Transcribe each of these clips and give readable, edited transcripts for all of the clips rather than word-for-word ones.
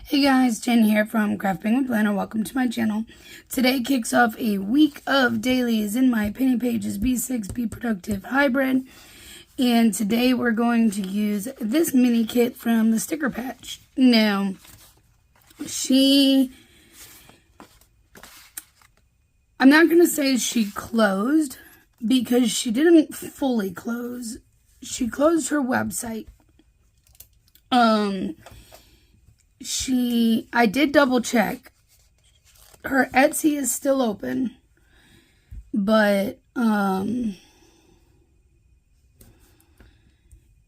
Hey guys, Jen here from Cheerful Planner. Welcome to my channel. Today kicks off a week of dailies in my Penny Pages B6 Be Productive Hybrid. And today we're going to use this mini kit from the sticker patch. Now, I'm not going to say she closed because she didn't fully close. She closed her website. I did double check. Her Etsy is still open, but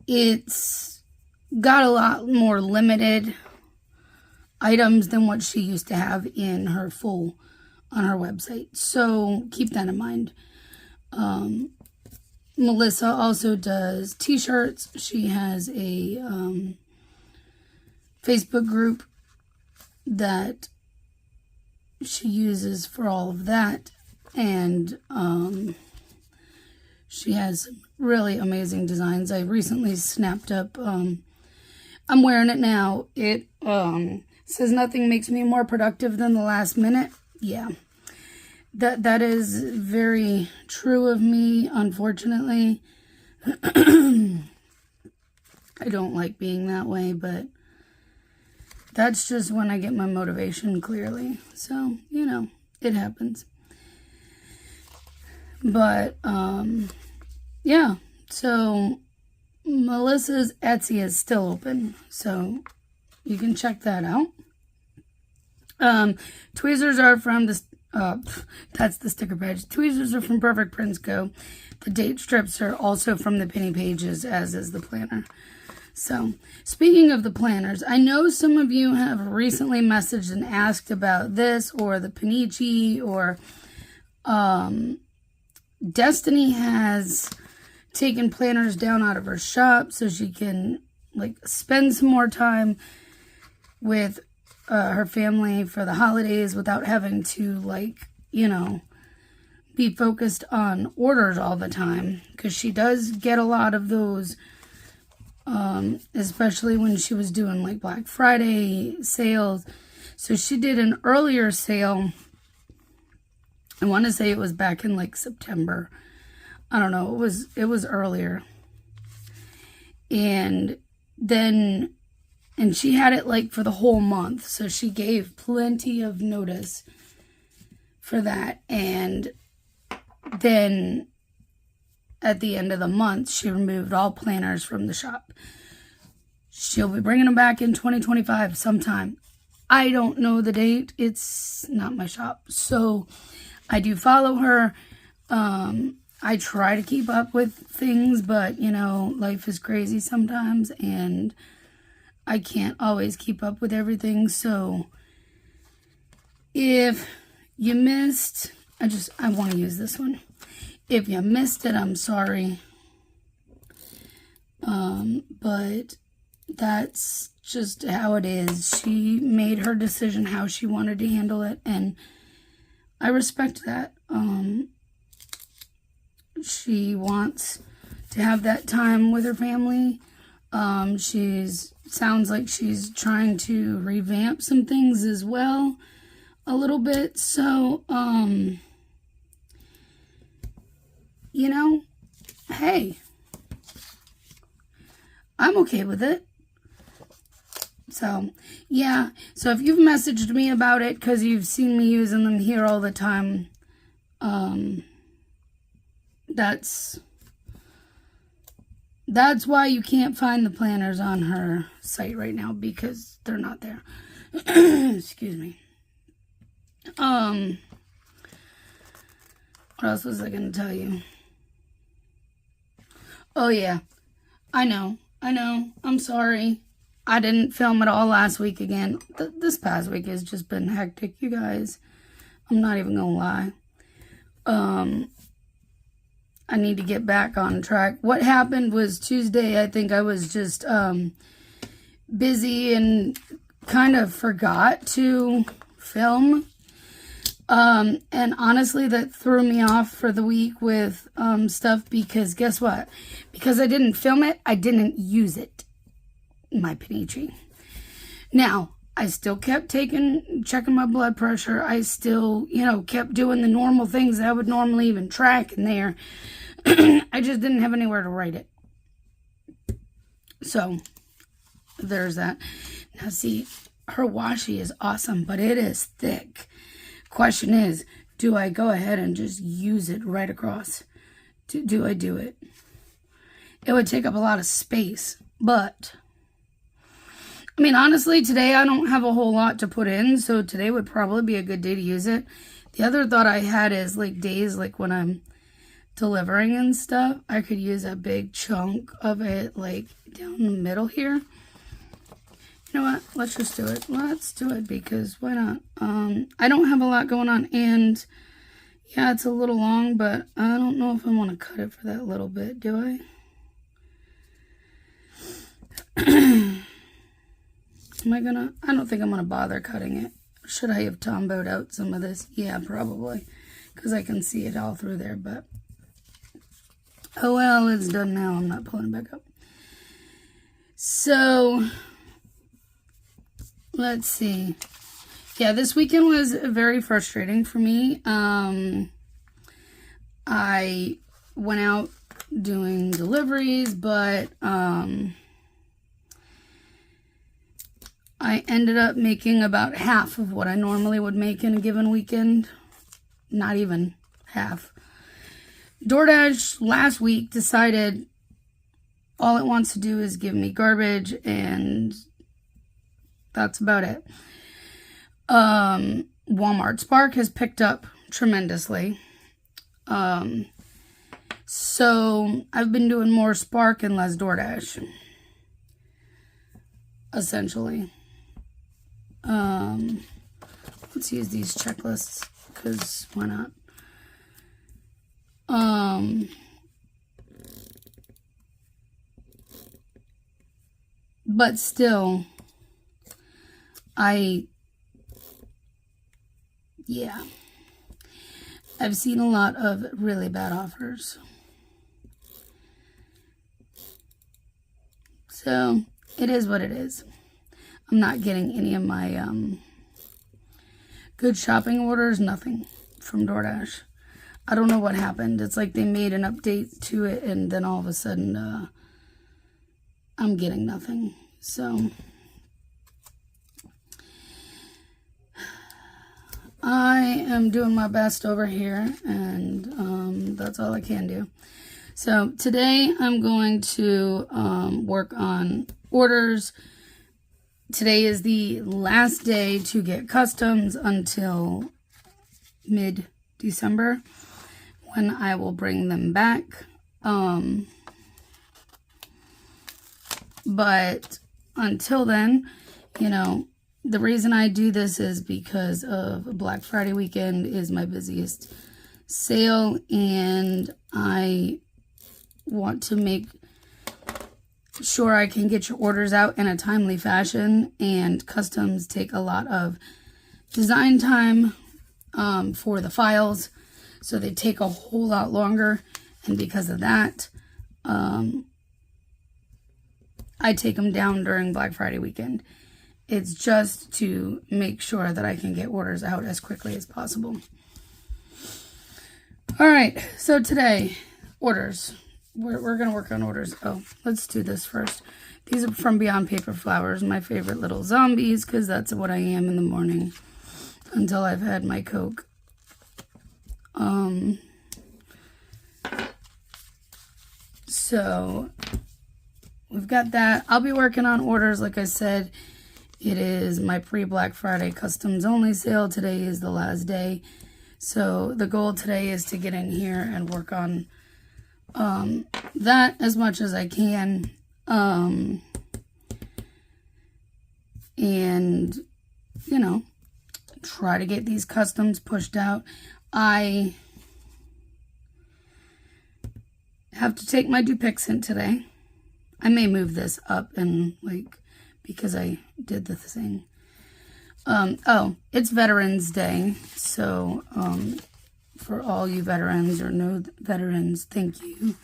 it's got a lot more limited items than what she used to have in her on her website. So keep that in mind. Melissa also does t-shirts. She has a Facebook group that she uses for all of that, and she has some really amazing designs. I recently snapped up, I'm wearing it now. It says nothing makes me more productive than the last minute. Yeah, that is very true of me, unfortunately. I don't like being that way, but that's just when I get my motivation clearly. So, you know, it happens. But, yeah. So, Melissa's Etsy is still open. So, you can check that out. Tweezers are from the, that's the sticker page. Tweezers are from Perfect Prints Co. The date strips are also from the Penny Pages, as is the planner. So, speaking of the planners, I know some of you have recently messaged and asked about this or the Panichi, or Destiny has taken planners down out of her shop so she can spend some more time with her family for the holidays without having to be focused on orders all the time, because she does get a lot of those. Especially when she was doing Black Friday sales. So she did an earlier sale. I want to say it was back in September. I don't know. It was earlier. And she had it for the whole month. So she gave plenty of notice for that. And then at the end of the month, she removed all planners from the shop. She'll be bringing them back in 2025 sometime. I don't know the date. It's not my shop. So I do follow her. I try to keep up with things, but, life is crazy sometimes, and I can't always keep up with everything. So if you missed, I want to use this one. If you missed it, I'm sorry. But that's just how it is. She made her decision how she wanted to handle it, and I respect that. She wants to have that time with her family. Sounds like she's trying to revamp some things as well, a little bit. So, hey, I'm okay with it. So, yeah. So if you've messaged me about it because you've seen me using them here all the time, that's why you can't find the planners on her site right now, because they're not there. Excuse me. What else was I going to tell you? Oh, yeah. I know. I'm sorry. I didn't film it all last week again. This past week has just been hectic, you guys. I'm not even going to lie. I need to get back on track. What happened was Tuesday, I think I was just busy and kind of forgot to film. And honestly, that threw me off for the week with stuff, because guess what? Because I didn't film it, I didn't use it. My Panichi. Now, I still kept checking my blood pressure. I still, kept doing the normal things that I would normally even track in there. I just didn't have anywhere to write it. So, there's that. Now, see, her washi is awesome, but it is thick. Question is, do I go ahead and just use it right across? Do I do it? It would take up a lot of space, but I mean, honestly, today I don't have a whole lot to put in, so today would probably be a good day to use it. The other thought I had is, like, days like when I'm delivering and stuff, I could use a big chunk of it, like, down the middle here. You know what? Let's just do it. Let's do it, because why not? I don't have a lot going on, and yeah, it's a little long, but I don't know if I want to cut it for that little bit, do I? I don't think I'm gonna bother cutting it. Should I have tomboed out some of this? Yeah, probably, because I can see it all through there, but oh well, it's done now. I'm not pulling it back up. So, let's see. Yeah, this weekend was very frustrating for me. I went out doing deliveries, but I ended up making about half of what I normally would make in a given weekend. Not even half. DoorDash last week decided all it wants to do is give me garbage, and that's about it. Walmart Spark has picked up tremendously. So I've been doing more Spark and less DoorDash, essentially. Let's use these checklists, because why not? But still, I've seen a lot of really bad offers. So, it is what it is. I'm not getting any of my good shopping orders, nothing from DoorDash. I don't know what happened. It's like they made an update to it, and then all of a sudden I'm getting nothing. So I am doing my best over here, and that's all I can do. So today I'm going to work on orders. Today is the last day to get customs until mid-December, when I will bring them back. But until then, the reason I do this is because of Black Friday weekend is my busiest sale, and I want to make sure I can get your orders out in a timely fashion, and customs take a lot of design time for the files, so they take a whole lot longer, and because of that, I take them down during Black Friday weekend. It's just to make sure that I can get orders out as quickly as possible. All right, so today, orders. We're going to work on orders. Oh, let's do this first. These are from Beyond Paper Flowers, my favorite little zombies, because that's what I am in the morning until I've had my Coke. So we've got that. I'll be working on orders. Like I said, it is my pre-Black Friday customs only sale. Today is the last day. So the goal today is to get in here and work on that as much as I can. And, try to get these customs pushed out. I have to take my Dupixent today. I may move this up and because I did the thing. It's Veterans Day. So, for all you veterans or no veterans, thank you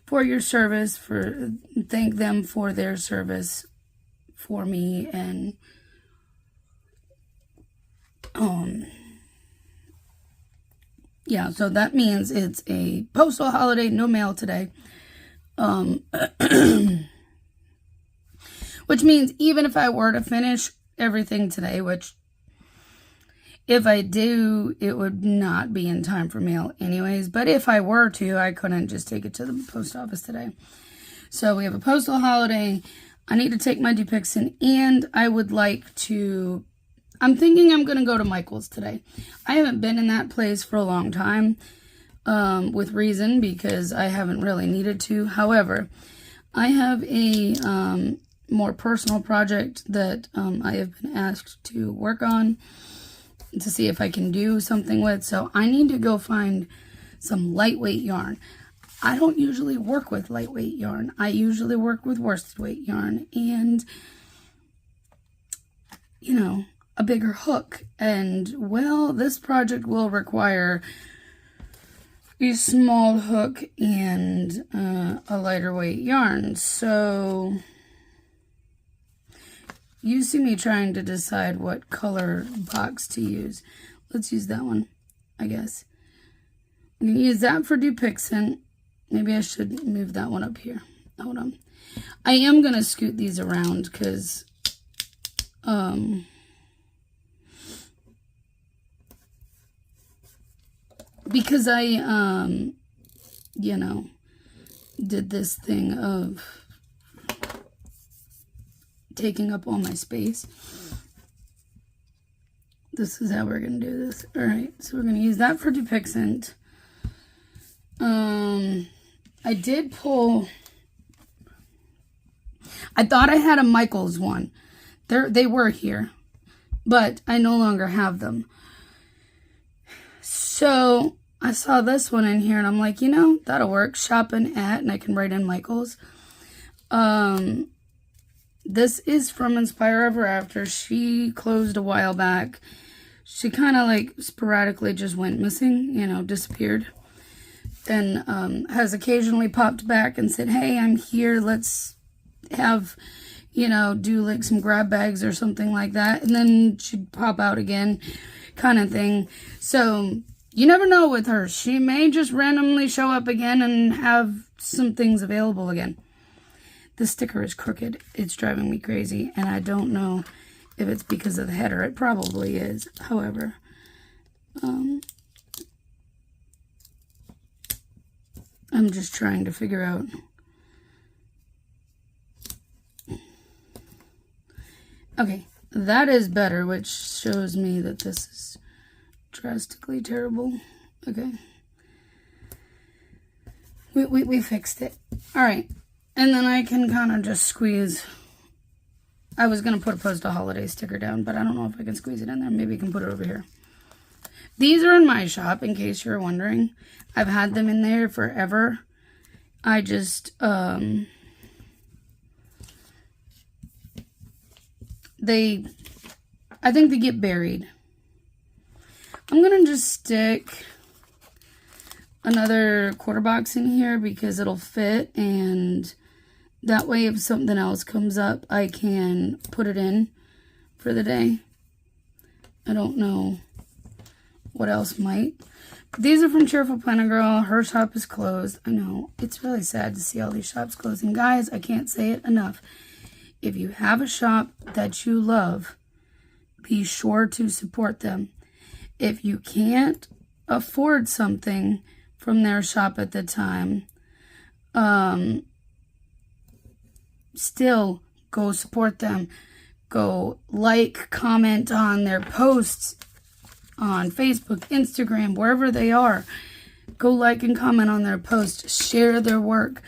for your service. Thank them for their service for me, and Yeah, so that means it's a postal holiday, no mail today. Which means even if I were to finish everything today, which if I do, it would not be in time for mail anyways. But if I were to, I couldn't just take it to the post office today. So we have a postal holiday. I need to take my Dupixent, and I would like to... I'm thinking I'm going to go to Michael's today. I haven't been in that place for a long time, with reason, because I haven't really needed to. However, I have a more personal project that I have been asked to work on to see if I can do something with. So I need to go find some lightweight yarn. I don't usually work with lightweight yarn. I usually work with worsted weight yarn and, you know, a bigger hook. And, well, this project will require a small hook and a lighter weight yarn. So you see me trying to decide what color box to use. Let's use that one, I guess. I'm going to use that for Dupixent. Maybe I should move that one up here. Hold on. I am going to scoot these around because I, you know, did this thing of taking up all my space. This is how we're going to do this. All right, so we're going to use that for Dupixent. I did pull... I thought I had a Michael's one. They were here, but I no longer have them. So I saw this one in here, and I'm like, you know, that'll work. Shopping at, and I can write in Michael's. This is from Inspire Ever After. She closed a while back. She kind of like sporadically just went missing, you know, disappeared. And has occasionally popped back and said, hey, I'm here. Let's have, you know, do like some grab bags or something like that. And then she'd pop out again, kind of thing. So you never know with her. She may just randomly show up again and have some things available again. The sticker is crooked. It's driving me crazy, and I don't know if it's because of the header. It probably is. However, I'm just trying to figure out. Okay, that is better, which shows me that this is drastically terrible. Okay. We fixed it. All right. And then I can kind of just squeeze. I was going to put a postal holiday sticker down, but I don't know if I can squeeze it in there. Maybe I can put it over here. These are in my shop, in case you're wondering. I've had them in there forever. I just, I think they get buried. I'm going to just stick another quarter box in here because it'll fit, and that way if something else comes up, I can put it in for the day. I don't know what else might. These are from Cheerful Planner Girl. Her shop is closed. I know. It's really sad to see all these shops closing. Guys, I can't say it enough. If you have a shop that you love, be sure to support them. If you can't afford something from their shop at the time, still go support them. Go like, comment on their posts on Facebook, Instagram, wherever they are. Go like and comment on their posts. Share their work,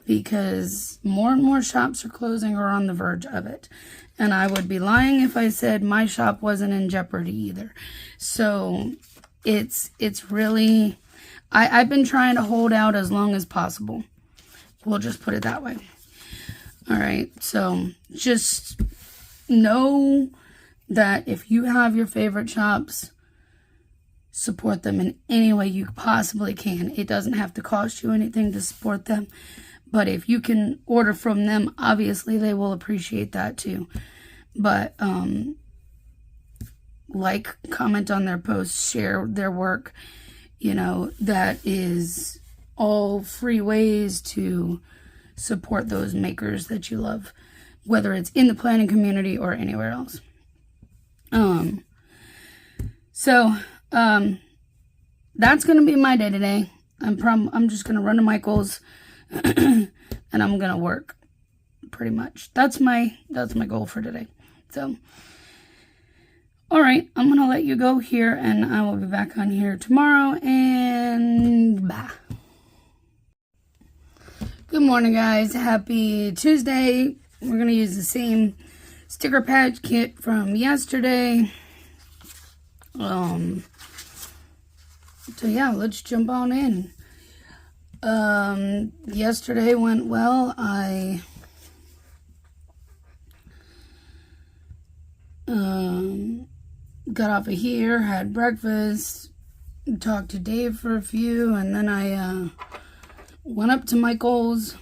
because more and more shops are closing or on the verge of it. And I would be lying if I said my shop wasn't in jeopardy either. So it's really, I've been trying to hold out as long as possible. We'll just put it that way. All right, so just know that if you have your favorite shops, support them in any way you possibly can. It doesn't have to cost you anything to support them. But if you can order from them, obviously they will appreciate that too. But like, comment on their posts, share their work. You know, that is all free ways to support those makers that you love, whether it's in the planning community or anywhere else. That's gonna be my day today. I'm just gonna run to Michael's and I'm gonna work. Pretty much. That's my goal for today. So, all right, I'm gonna let you go here, and I will be back on here tomorrow. And bye. Good morning, guys. Happy Tuesday. We're gonna use the same sticker patch kit from yesterday. So yeah, let's jump on in. Yesterday went well. I got off of here, had breakfast, talked to Dave for a few, and then I went up to Michael's.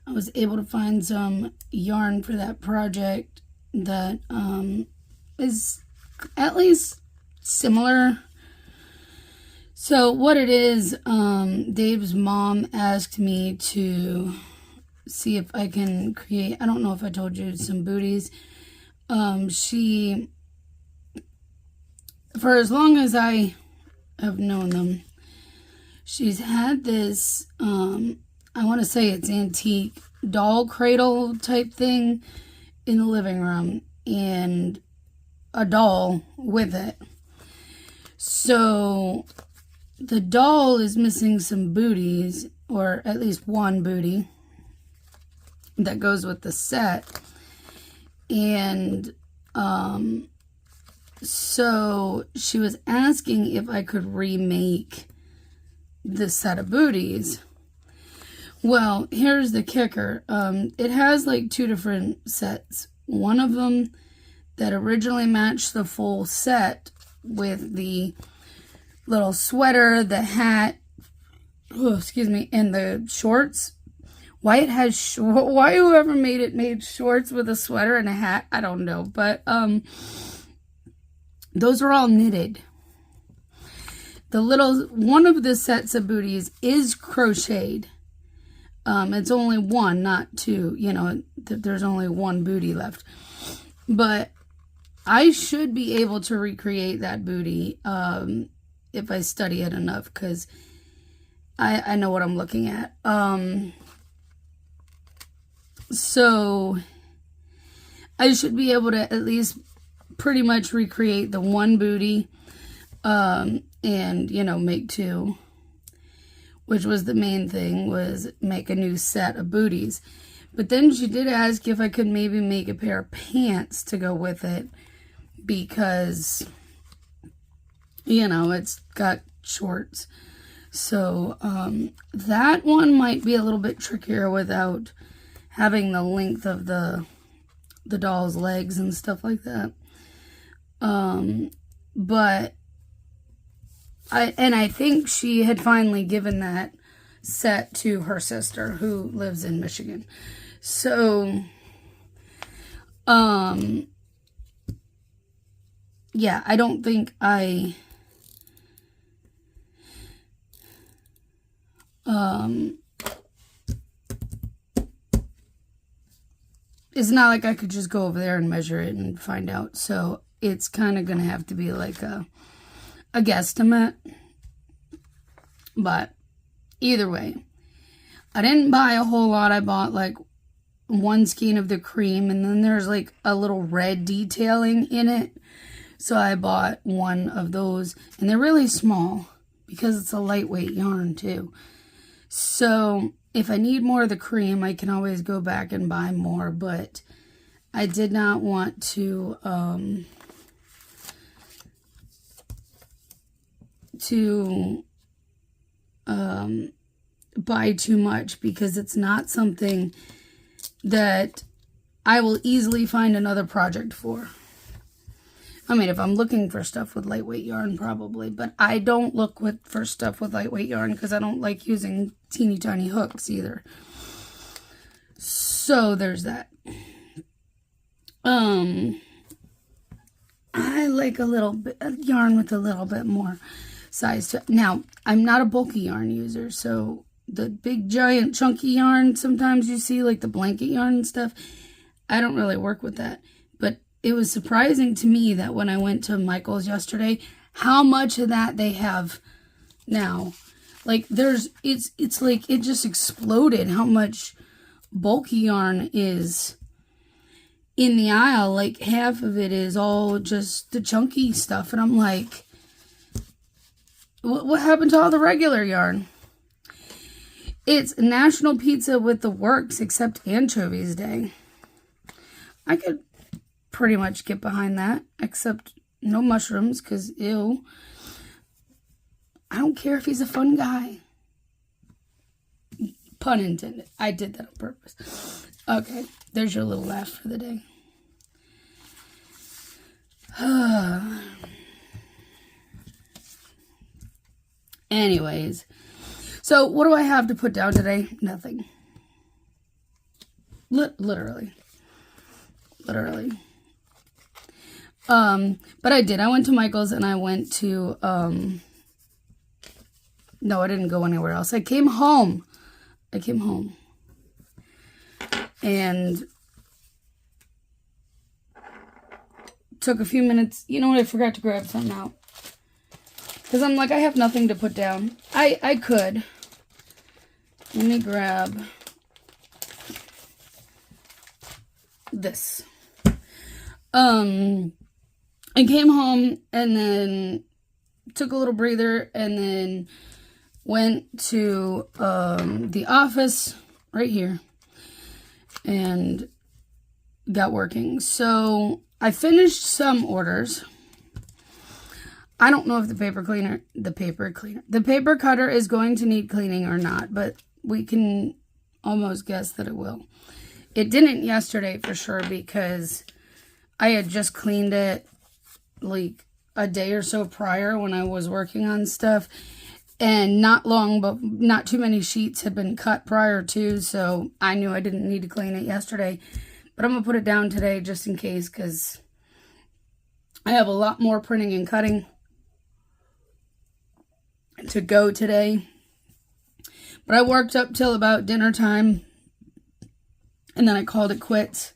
I was able to find some yarn for that project that is at least similar. So what it is, Dave's mom asked me to see if I can create, I don't know if I told you, some booties. She, for as long as I have known them, she's had this, I want to say it's antique doll cradle type thing in the living room, and a doll with it. So the doll is missing some booties, or at least one booty that goes with the set. And so she was asking if I could remake the set of booties. Well, here's the kicker. It has like two different sets. One of them that originally matched the full set with the little sweater, the hat, and the shorts. Why it has why whoever made it made shorts with a sweater and a hat, I don't know. But those are all knitted. The little one of the sets of booties is crocheted. It's only one, not two. You know, there's only one booty left. But I should be able to recreate that booty if I study it enough, because I know what I'm looking at. So I should be able to at least pretty much recreate the one booty, and, you know, make two, which was the main thing, was make a new set of booties. But then she did ask if I could maybe make a pair of pants to go with it, because, you know, it's got shorts. So that one might be a little bit trickier without having the length of the doll's legs and stuff like that. But I think she had finally given that set to her sister who lives in Michigan. So yeah, I don't think it's not like I could just go over there and measure it and find out. So it's kind of going to have to be like a guesstimate. But either way, I didn't buy a whole lot. I bought like one skein of the cream, and then there's like a little red detailing in it. So I bought one of those, and they're really small because it's a lightweight yarn too. So if I need more of the cream, I can always go back and buy more, but I did not want to buy too much, because it's not something that I will easily find another project for. I mean, if I'm looking for stuff with lightweight yarn, probably, but I don't look for stuff with lightweight yarn because I don't like using teeny tiny hooks either. So there's that. I like a little bit of yarn with a little bit more size to it. Now, I'm not a bulky yarn user, so the big giant chunky yarn sometimes you see, like the blanket yarn and stuff, I don't really work with that. But it was surprising to me that when I went to Michael's yesterday, how much of that they have now. Like it's like it just exploded how much bulky yarn is in the aisle. Like half of it is all just the chunky stuff, and I'm like, what happened to all the regular yarn? It's National Pizza with the Works except Anchovies Day. I could pretty much get behind that, except no mushrooms, because ew. I don't care if he's a fun guy. Pun intended. I did that on purpose. Okay, there's your little laugh for the day. Anyways, so what do I have to put down today? Nothing. Literally. But I did. I went to Michael's and I went to, no, I didn't go anywhere else. I came home and took a few minutes. You know what? I forgot to grab something out. Because I'm like, I have nothing to put down. I could. Let me grab this. I came home and then took a little breather and then went to the office right here and got working. So I finished some orders. I don't know if the paper cutter is going to need cleaning or not, but we can almost guess that it will. It didn't yesterday for sure because I had just cleaned it like a day or so prior when I was working on stuff, and not long, but not too many sheets had been cut prior to, so I knew I didn't need to clean it yesterday. But I'm going to put it down today just in case, because I have a lot more printing and cutting to go today. But I worked up till about dinner time, and then I called it quits.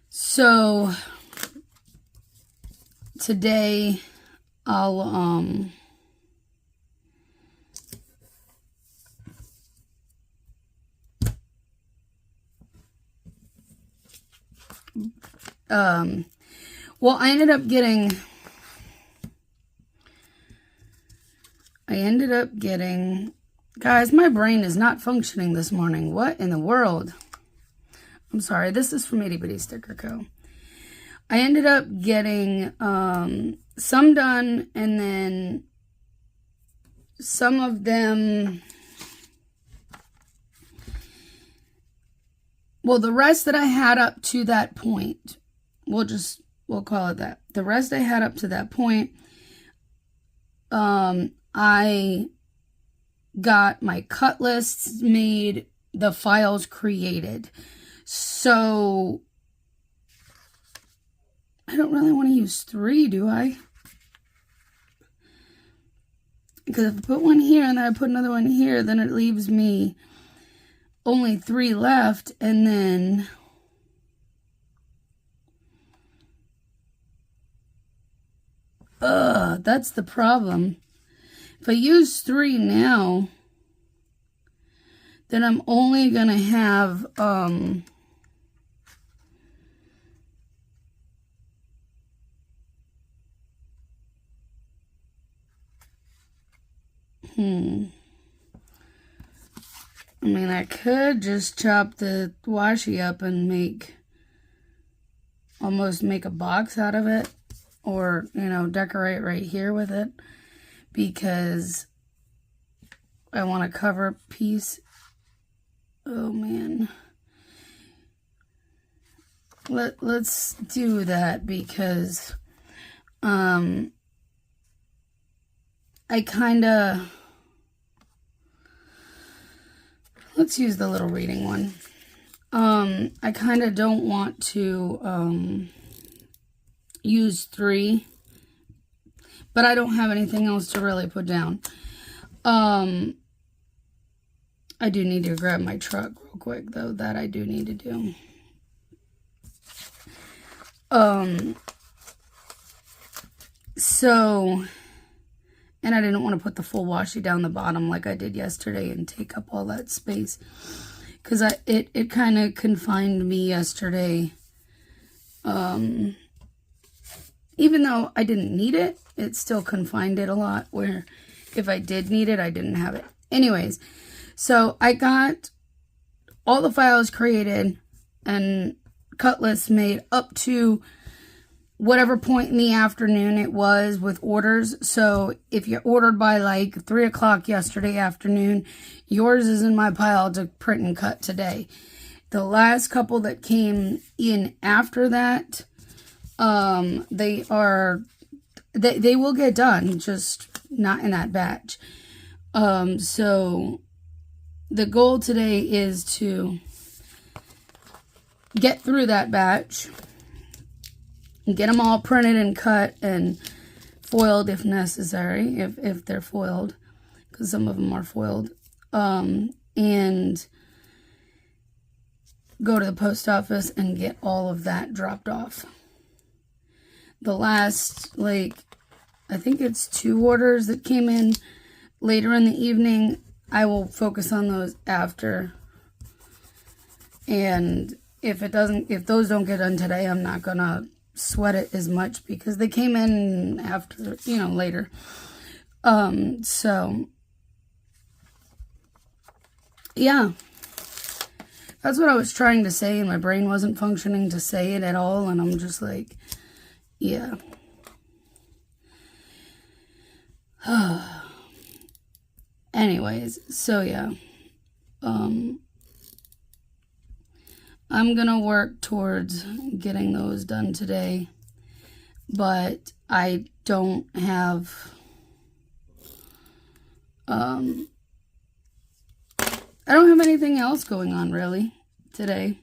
So today I'll well, I ended up getting, guys, my brain is not functioning this morning. What in the world? I'm sorry, this is from Itty Bitty Sticker Co. I ended up getting some done, and then some of them, well, the rest that I had up to that point, we'll call it that. The rest I had up to that point, I got my cut lists made, the files created. So I don't really want to use 3, do I? Because if I put one here and then I put another one here, then it leaves me only 3 left, and then that's the problem. If I use 3 now, then I'm only gonna have I mean, I could just chop the washi up and almost make a box out of it, or, you know, decorate right here with it, because I want to cover a piece. Oh man. Let's do that, because I kinda, let's use the little reading one. I kind of don't want to use 3, but I don't have anything else to really put down. I do need to grab my truck real quick, though. That I do need to do. So, and I didn't want to put the full washi down the bottom like I did yesterday and take up all that space. Because it kind of confined me yesterday. Even though I didn't need it, it still confined it a lot, where if I did need it, I didn't have it. Anyways, so I got all the files created and cut lists made up to whatever point in the afternoon it was with orders. So if you ordered by like 3 o'clock yesterday afternoon, yours is in my pile to print and cut today. The last couple that came in after that, they will get done, just not in that batch. So the goal today is to get through that batch, get them all printed and cut and foiled if necessary, if they're foiled, because some of them are foiled, and go to the post office and get all of that dropped off. The last, I think it's 2 orders that came in later in the evening. I will focus on those after. And if those don't get done today, I'm not gonna sweat it as much because they came in after, later. So yeah, that's what I was trying to say, and my brain wasn't functioning to say it at all, and I'm just like, yeah. Anyways, so yeah. I'm gonna work towards getting those done today, but I don't have, anything else going on really today.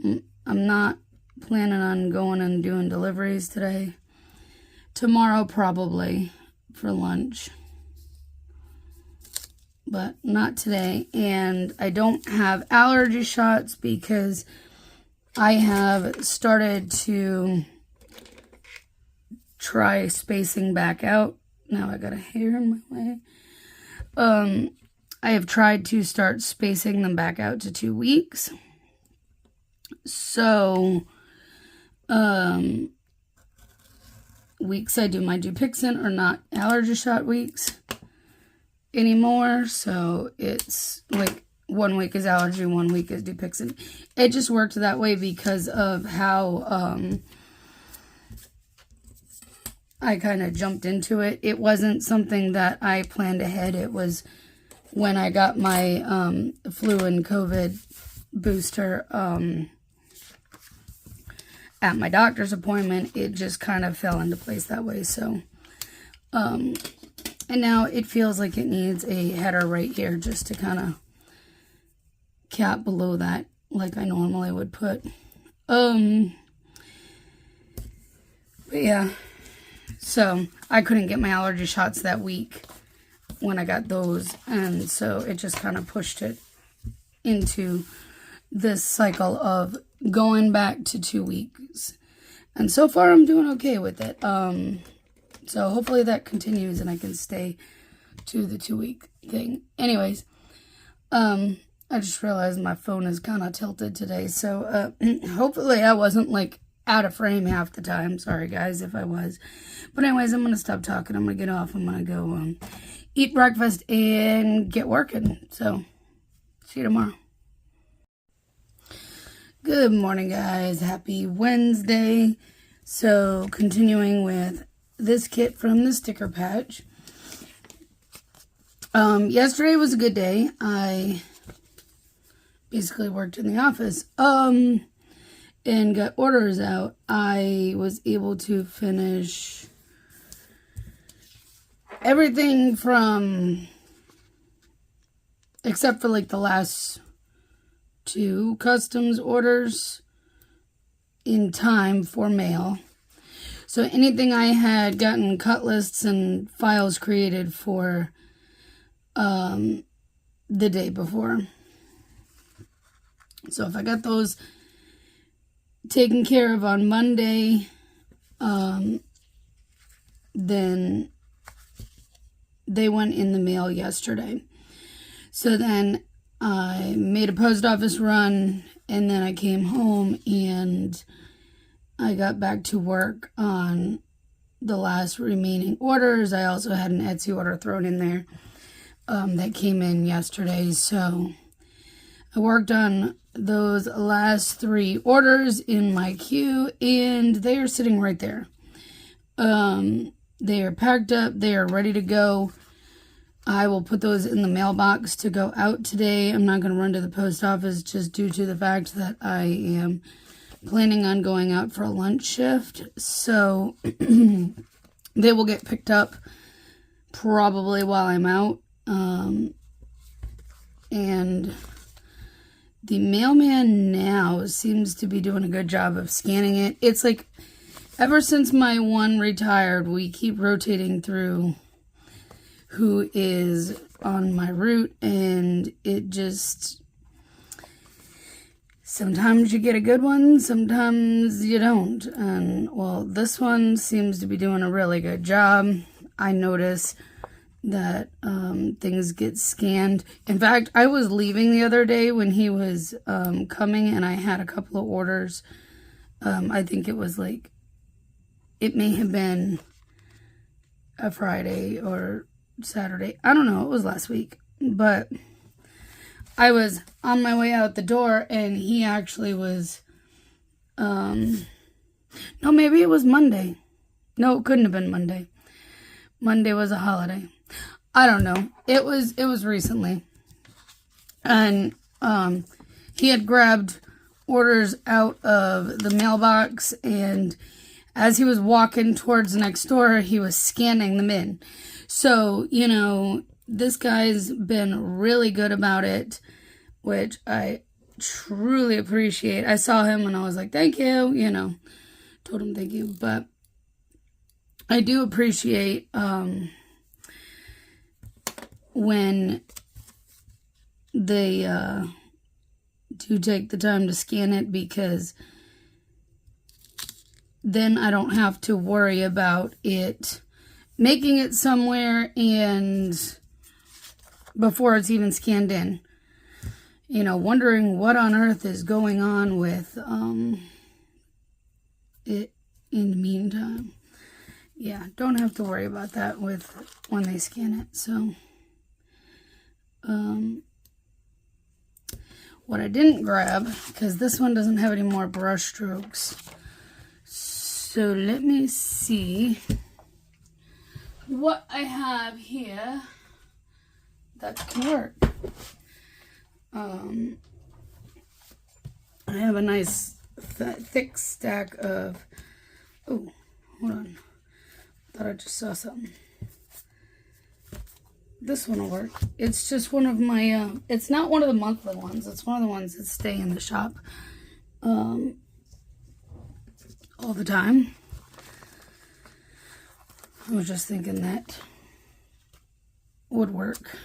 I'm not planning on going and doing deliveries today. Tomorrow probably for lunch, but not today. And I don't have allergy shots because I have started to try spacing back out. Now I got a hair in my way. I have tried to start spacing them back out to 2 weeks. So, weeks I do my Dupixent are not allergy shot weeks anymore. So it's like 1 week is allergy, 1 week is Dupixent. It just worked that way because of how I kind of jumped into it. It wasn't something that I planned ahead. It was when I got my flu and COVID booster at my doctor's appointment. It just kind of fell into place that way. So, and now it feels like it needs a header right here just to kind of cap below that like I normally would put. But yeah, so I couldn't get my allergy shots that week when I got those, and so it just kind of pushed it into this cycle of going back to 2 weeks. And so far I'm doing okay with it. So hopefully that continues and I can stay to the 2-week thing. Anyways, I just realized my phone is kind of tilted today, so hopefully I wasn't like out of frame half the time. Sorry guys if I was. But anyways, I'm gonna stop talking. I'm gonna get off. I'm gonna go eat breakfast and get working. So see you tomorrow. Good morning guys, happy Wednesday. So continuing with this kit from the sticker patch. Yesterday was a good day. I basically worked in the office and got orders out. I was able to finish everything from, except for like the last 2 customs orders in time for mail. So anything I had gotten cut lists and files created for the day before. So if I got those taken care of on Monday, then they went in the mail yesterday. So then I made a post office run, and then I came home and I got back to work on the last remaining orders. I also had an Etsy order thrown in there that came in yesterday. So I worked on those last 3 orders in my queue, and they are sitting right there. They are packed up. They are ready to go. I will put those in the mailbox to go out today. I'm not going to run to the post office just due to the fact that I am planning on going out for a lunch shift. So they will get picked up probably while I'm out. And the mailman now seems to be doing a good job of scanning it. It's like ever since my one retired, we keep rotating through who is on my route, and it just, sometimes you get a good one, sometimes you don't. And well, this one seems to be doing a really good job. I notice that things get scanned. In fact, I was leaving the other day when he was coming, and I had a couple of orders. I think it was like, it may have been a Friday or Saturday. I don't know. It was last week. But I was on my way out the door, and he actually was, no, maybe it was Monday. No, it couldn't have been Monday. Monday was a holiday. I don't know. It was recently. And he had grabbed orders out of the mailbox, and as he was walking towards the next door, he was scanning them in. So, you know, this guy's been really good about it, which I truly appreciate. I saw him and I was like, thank you, you know, told him thank you. But I do appreciate when they do take the time to scan it, because then I don't have to worry about it making it somewhere and before it's even scanned in, you know, wondering what on earth is going on with it in the meantime. Yeah, don't have to worry about that with when they scan it. So what I didn't grab, because this one doesn't have any more brush strokes, so let me see what I have here that can work. I have a nice thick stack of, oh, hold on, thought I just saw something. This one will work. It's just one of my, it's not one of the monthly ones, it's one of the ones that stay in the shop all the time. I was just thinking that would work.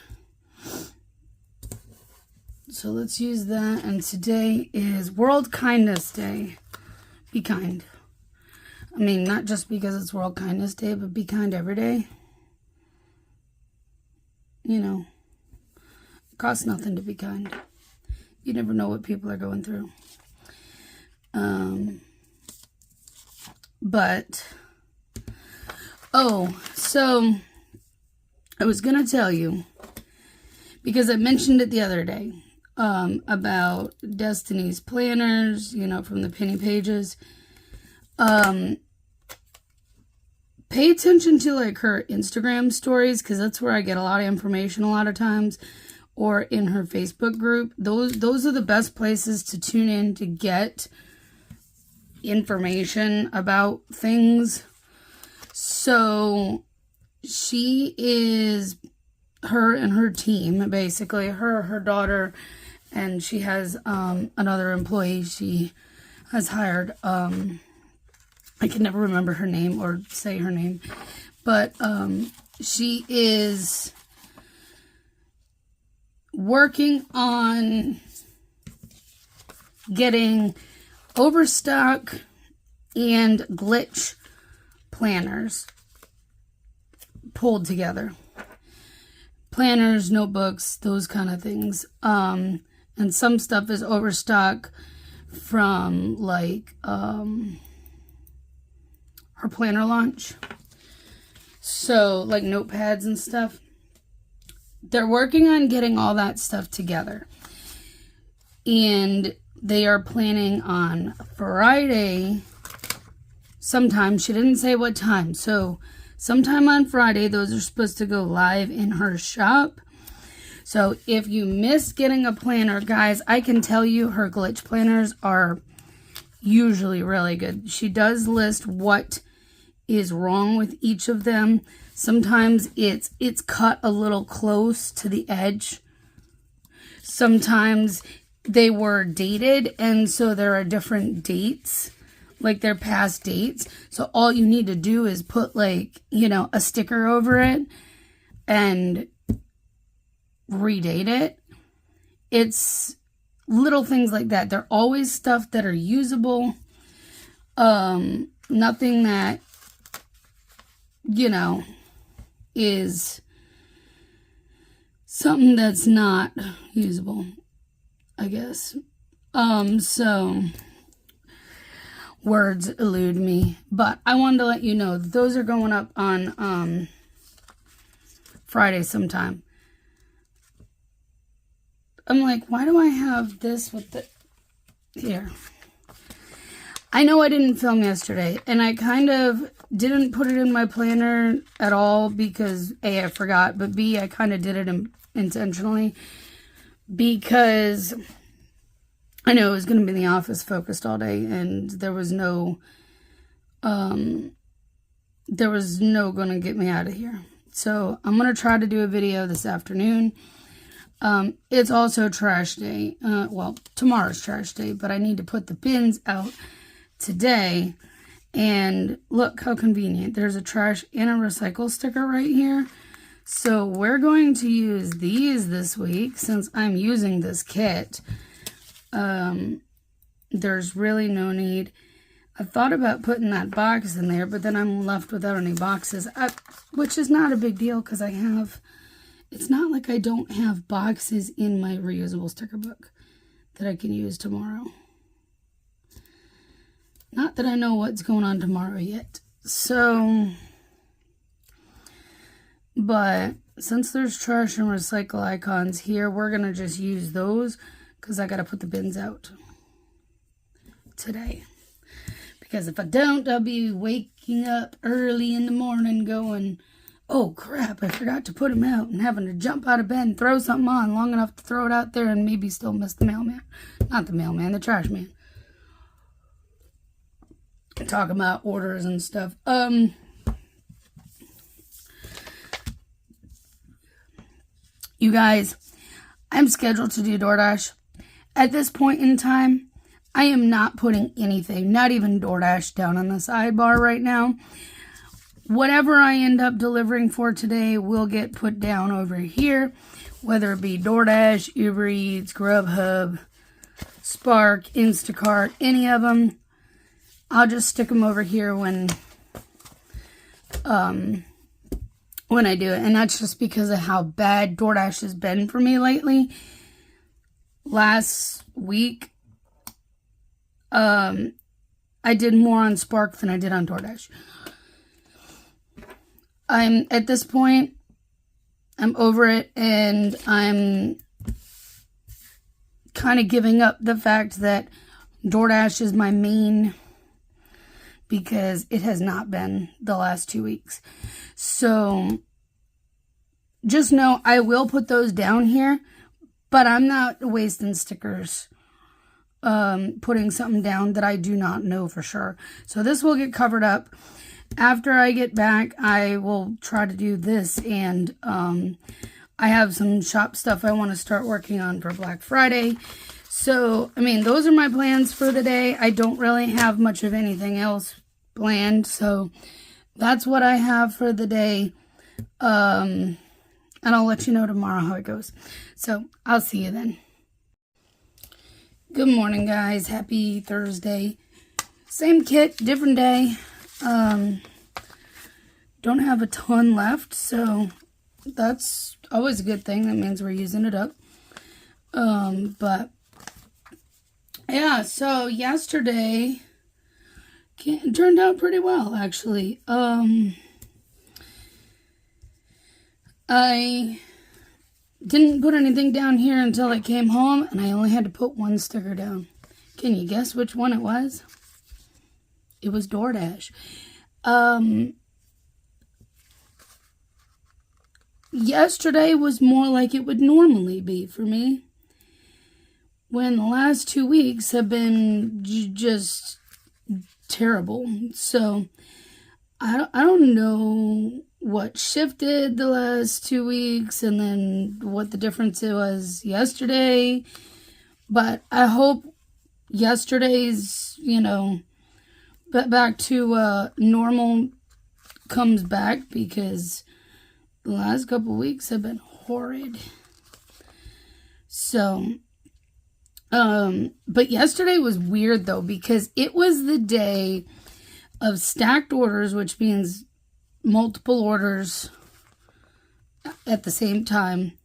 So let's use that. And today is World Kindness Day. Be kind. I mean, not just because it's World Kindness Day, but be kind every day. You know, it costs nothing to be kind. You never know what people are going through. But oh, so I was going to tell you, because I mentioned it the other day, about Destiny's planners, you know, from the penny pages. Pay attention to like her Instagram stories, because that's where I get a lot of information a lot of times, or in her Facebook group. Those are the best places to tune in to get information about things. So she is, her and her team, basically her daughter and she has another employee she has hired. I can never remember her name or say her name, but she is working on getting overstock and glitch planners pulled together. Planners, notebooks, those kind of things. And some stuff is overstock from like her planner launch. So like notepads and stuff. They're working on getting all that stuff together. And they are planning on Friday sometime. She didn't say what time. So sometime on Friday, those are supposed to go live in her shop. So if you miss getting a planner, guys, I can tell you her glitch planners are usually really good. She does list what is wrong with each of them. Sometimes it's cut a little close to the edge. Sometimes they were dated, and so there are different dates, like they're past dates. So all you need to do is put like, you know, a sticker over it and redate it. It's little things like that. They're always stuff that are usable. Nothing that, you know, is something that's not usable, I guess. So words elude me, but I wanted to let you know those are going up on Friday sometime. I'm like, why do I have this with the here? I know I didn't film yesterday, and I kind of didn't put it in my planner at all because A, I forgot, but B, I kind of did it intentionally because I know it was going to be in the office focused all day, and there was no going to get me out of here. So I'm going to try to do a video this afternoon. It's also trash day. Well, tomorrow's trash day, but I need to put the bins out today. And look how convenient. There's a trash and a recycle sticker right here. So we're going to use these this week since I'm using this kit. There's really no need. I thought about putting that box in there, but then I'm left without any boxes, which is not a big deal because I have, it's not like I don't have boxes in my reusable sticker book that I can use tomorrow. Not that I know what's going on tomorrow yet. So, but since there's trash and recycle icons here, we're going to just use those because I got to put the bins out today. Because if I don't, I'll be waking up early in the morning going, oh crap, I forgot to put them out, and having to jump out of bed and throw something on long enough to throw it out there and maybe still miss the mailman. Not the mailman, the trash man. Talking about orders and stuff. You guys, I'm scheduled to do DoorDash. At this point in time, I am not putting anything, not even DoorDash, down on the sidebar right now. Whatever I end up delivering for today will get put down over here, whether it be DoorDash, Uber Eats, Grubhub, Spark, Instacart, any of them. I'll just stick them over here when I do it. And that's just because of how bad DoorDash has been for me lately. Last week, I did more on Spark than I did on DoorDash. At this point, I'm over it, and I'm kind of giving up the fact that DoorDash is my main, because it has not been the last 2 weeks. So just know I will put those down here, but I'm not wasting stickers putting something down that I do not know for sure. So this will get covered up. After I get back, I will try to do this, and I I have some shop stuff I want to start working on for Black Friday. So, I mean, those are my plans for the day. I don't really have much of anything else planned. So, that's what I have for the day. And I'll let you know tomorrow how it goes. So, I'll see you then. Good morning, guys. Happy Thursday. Same kit, different day. Don't have a ton left, so that's always a good thing. That means we're using it up. But yeah, so yesterday turned out pretty well, actually. I didn't put anything down here until I came home, and I only had to put one sticker down. Can you guess which one it was? It was DoorDash. Yesterday was more like it would normally be for me, when the last 2 weeks have been just terrible. So I don't know what shifted the last 2 weeks and then what the difference was yesterday, but I hope yesterday's, back to normal comes back, because the last couple weeks have been horrid. So, but yesterday was weird though, because it was the day of stacked orders, which means multiple orders at the same time,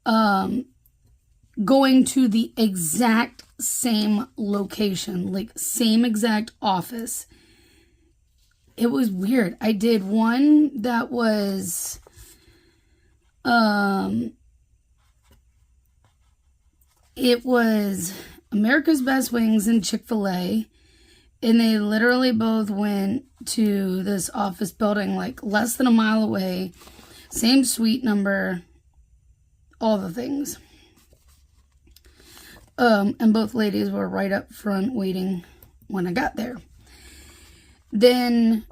going to the exact same location, like same exact office. It was weird. I did one that was, it was America's Best Wings and Chick-fil-A, and they literally both went to this office building like less than a mile away, same suite number, all the things. And both ladies were right up front waiting when I got there. Then,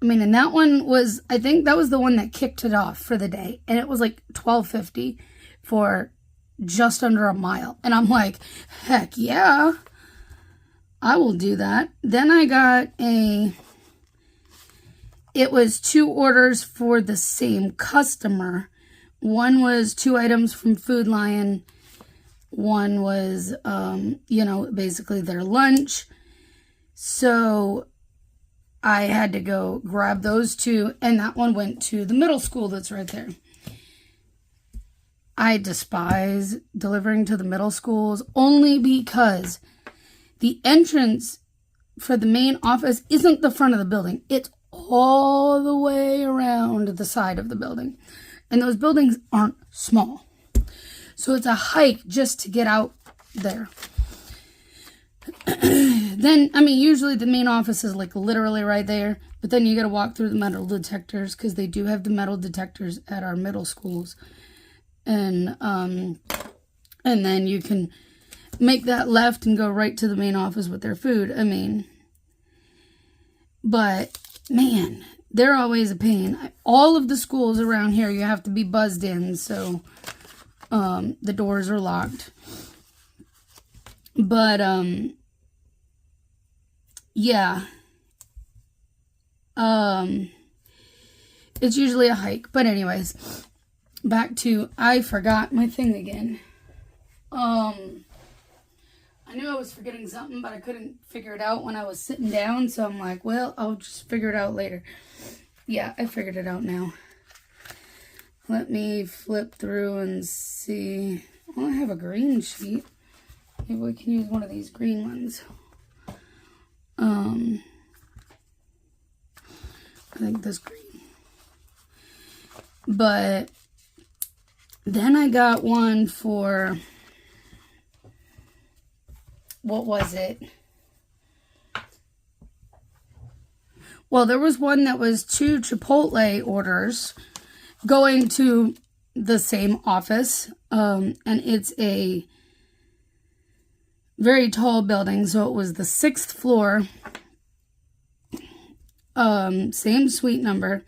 and that one was, I think that was the one that kicked it off for the day. And it was like $12.50 for just under a mile. And I'm like, heck yeah, I will do that. Then I got it was 2 orders for the same customer. One was 2 items from Food Lion. One was, basically their lunch. So I had to go grab those 2, and that one went to the middle school that's right there. I despise delivering to the middle schools only because the entrance for the main office isn't the front of the building. It's all the way around the side of the building. And those buildings aren't small. So it's a hike just to get out there. Then, usually the main office is like literally right there. But then you got to walk through the metal detectors, because they do have the metal detectors at our middle schools. And then you can make that left and go right to the main office with their food. But man, they're always a pain. All of the schools around here, you have to be buzzed in, so the doors are locked. But yeah, it's usually a hike. But anyways, back to, I forgot my thing again. I knew I was forgetting something, but I couldn't figure it out when I was sitting down. So I'm like, well, I'll just figure it out later. Yeah, I figured it out now. Let me flip through and see. Well, I have a green sheet. Maybe we can use one of these green ones. I think this green. But then I got one for, what was it? Well, there was one that was 2 Chipotle orders going to the same office. And it's a very tall building. So it was the 6th floor. Same suite number.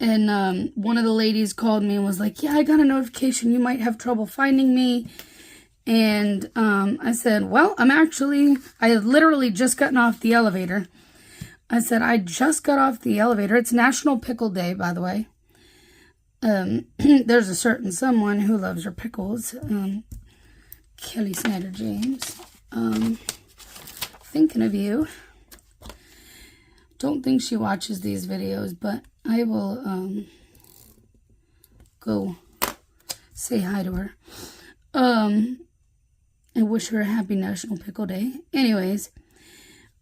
And one of the ladies called me and was like, yeah, I got a notification. You might have trouble finding me. And I said, well, I had literally just gotten off the elevator. I said, I just got off the elevator. It's National Pickle Day, by the way. There's a certain someone who loves her pickles. Kelly Snyder James. Thinking of you. Don't think she watches these videos, but I will go say hi to her. And wish her a happy National Pickle Day. Anyways,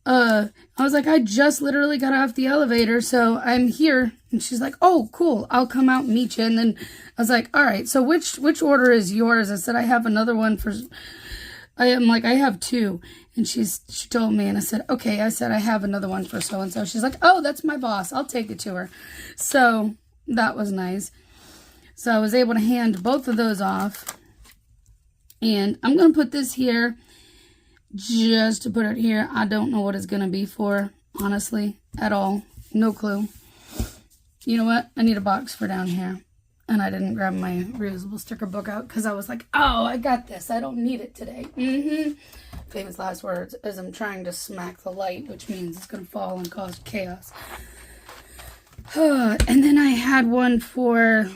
I was like, I just literally got off the elevator, so I'm here. And she's like, oh, cool, I'll come out and meet you. And then I was like, all right, so which order is yours? I said, I have another one for, I have two. And she told me, and I said, okay. I said, I have another one for so-and-so. She's like, oh, that's my boss. I'll take it to her. So that was nice. So I was able to hand both of those off. And I'm going to put this here, just to put it here. I don't know what it's going to be for, honestly, at all. No clue. You know what? I need a box for down here. And I didn't grab my reusable sticker book out because I was like, oh, I got this. I don't need it today. Famous last words as I'm trying to smack the light, which means it's going to fall and cause chaos. And then I had one for...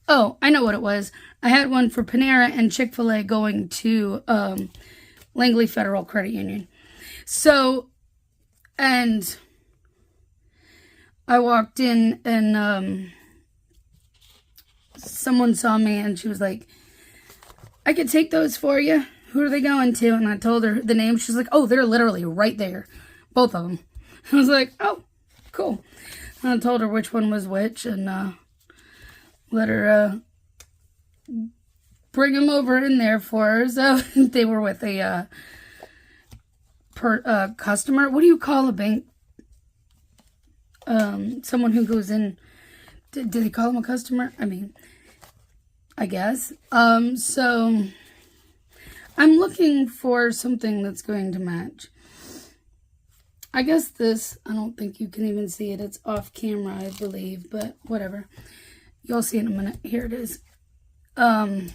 Oh, I know what it was. I had one for Panera and Chick-fil-A going to Langley Federal Credit Union. So, and I walked in and someone saw me and she was like, I could take those for you. Who are they going to? And I told her the name. She's like, oh, they're literally right there. Both of them. I was like, oh, cool. And I told her which one was which and let her bring them over in there for her. So they were with a customer. What do you call a bank? Someone who goes in. Did they call them a customer? I mean, I guess. So I'm looking for something that's going to match. I guess this, I don't think you can even see it. It's off camera, I believe, but whatever. You'll see in a minute. Here it is. I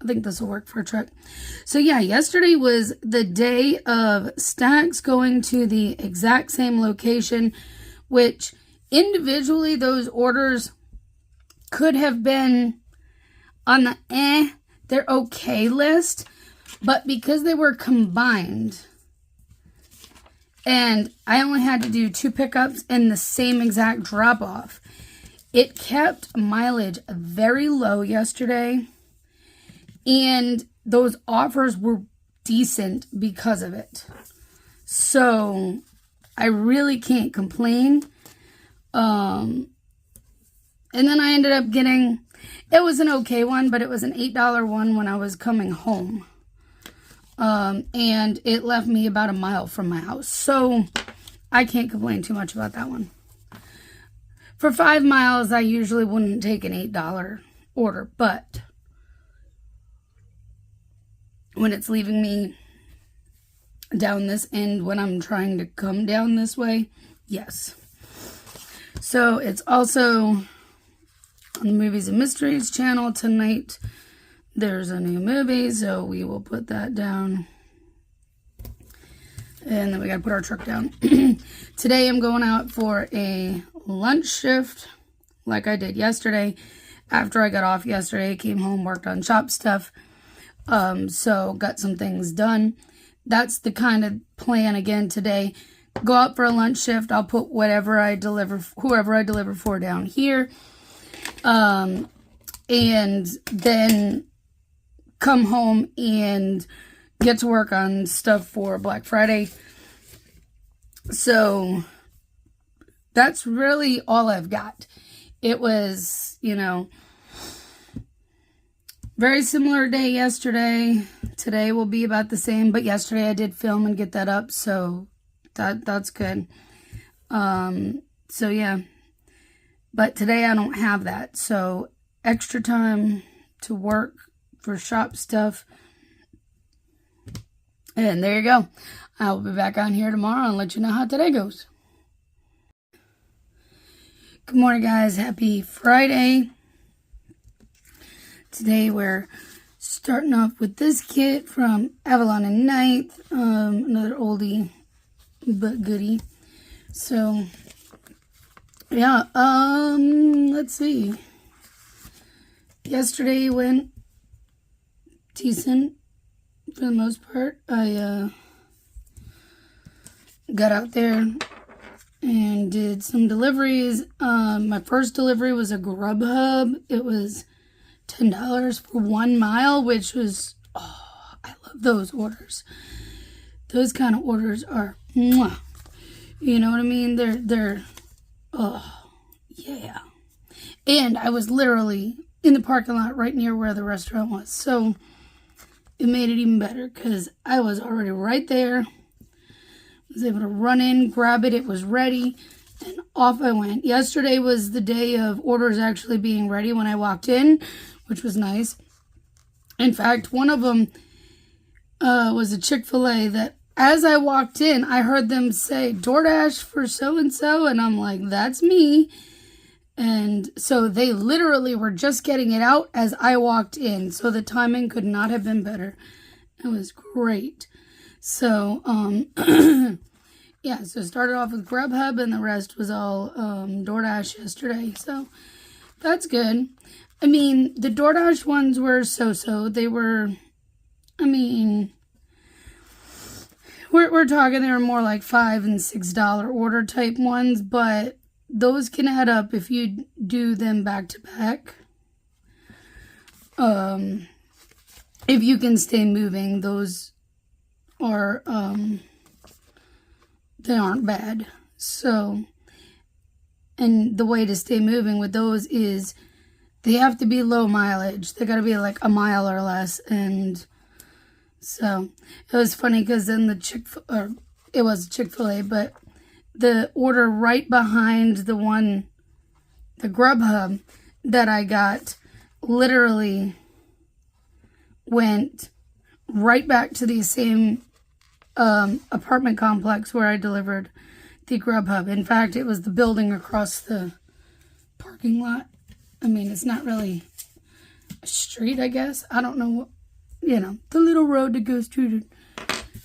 think this will work for a truck. So yeah, yesterday was the day of stacks going to the exact same location, which individually those orders could have been on the they're okay list, but because they were combined and I only had to do 2 pickups and the same exact drop off, it kept mileage very low yesterday, and those offers were decent because of it. So I really can't complain. And then I ended up getting, it was an okay one, but it was an $8 one when I was coming home. And it left me about a mile from my house. So I can't complain too much about that one. For 5 miles, I usually wouldn't take an $8 order, but when it's leaving me down this end when I'm trying to come down this way, yes. So it's also on the Movies and Mysteries channel tonight. There's a new movie, so we will put that down. And then we gotta put our truck down. Today I'm going out for a lunch shift like I did yesterday. After I got off yesterday, came home, worked on shop stuff. So got some things done. That's the kind of plan again today. Go out for a lunch shift. I'll put whoever I deliver for down here. And then come home and get to work on stuff for Black Friday. So that's really all I've got. It was, very similar day yesterday. Today will be about the same, but yesterday I did film and get that up, so that's good. So yeah. But today I don't have that, so extra time to work for shop stuff. And there you go. I'll be back on here tomorrow and let you know how today goes. Good morning, guys. Happy Friday. Today we're starting off with this kit from Avalon and Ninth. Another oldie but goodie. So, yeah, let's see. Yesterday went decent for the most part. I got out there and did some deliveries. My first delivery was a Grubhub. It was $10 for 1 mile, which was, I love those orders. Those kind of orders are, mwah. You know what I mean? They're, yeah. And I was literally in the parking lot right near where the restaurant was. So it made it even better because I was already right there. Was able to run in, grab it, it was ready, and off I went. Yesterday was the day of orders actually being ready when I walked in, which was nice. In fact, one of them was a Chick-fil-A that as I walked in, I heard them say, DoorDash for so-and-so, and I'm like, that's me. And so they literally were just getting it out as I walked in, so the timing could not have been better. It was great. So, yeah, so started off with Grubhub and the rest was all DoorDash yesterday. So, that's good. I mean, the DoorDash ones were so-so. They were, we're talking they were more like $5 and $6 order type ones, but those can add up if you do them back to back. If you can stay moving, those are they aren't bad. So, and the way to stay moving with those is they have to be low mileage. They got to be like a mile or less. And so it was funny because then it was Chick-fil-A, but the order right behind the Grubhub that I got literally went right back to the same apartment complex where I delivered the Grubhub. In fact, it was the building across the parking lot. I mean, it's not really a street, I guess. I don't know what, the little road that goes through the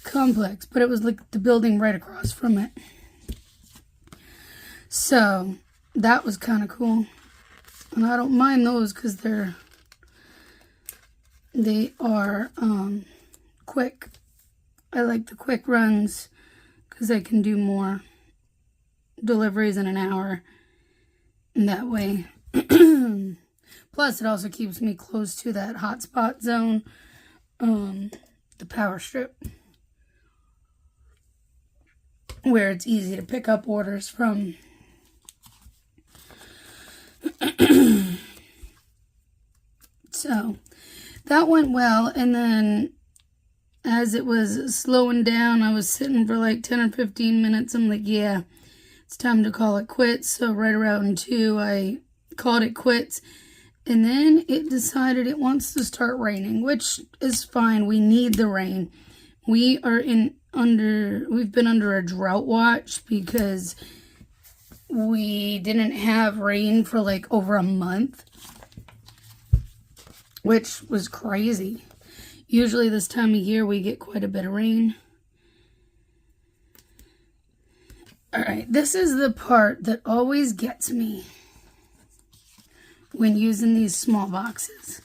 complex, but it was like the building right across from it. So that was kind of cool. And I don't mind those because they are quick. I like the quick runs because I can do more deliveries in an hour in that way. Plus, it also keeps me close to that hotspot zone, the power strip, where it's easy to pick up orders from. So, that went well, and then as it was slowing down, I was sitting for like 10 or 15 minutes. I'm like, yeah, it's time to call it quits. So right around 2, I called it quits. And then it decided it wants to start raining, which is fine. We need the rain. We've been under a drought watch because we didn't have rain for like over a month, which was crazy. Usually this time of year we get quite a bit of rain. Alright, this is the part that always gets me when using these small boxes.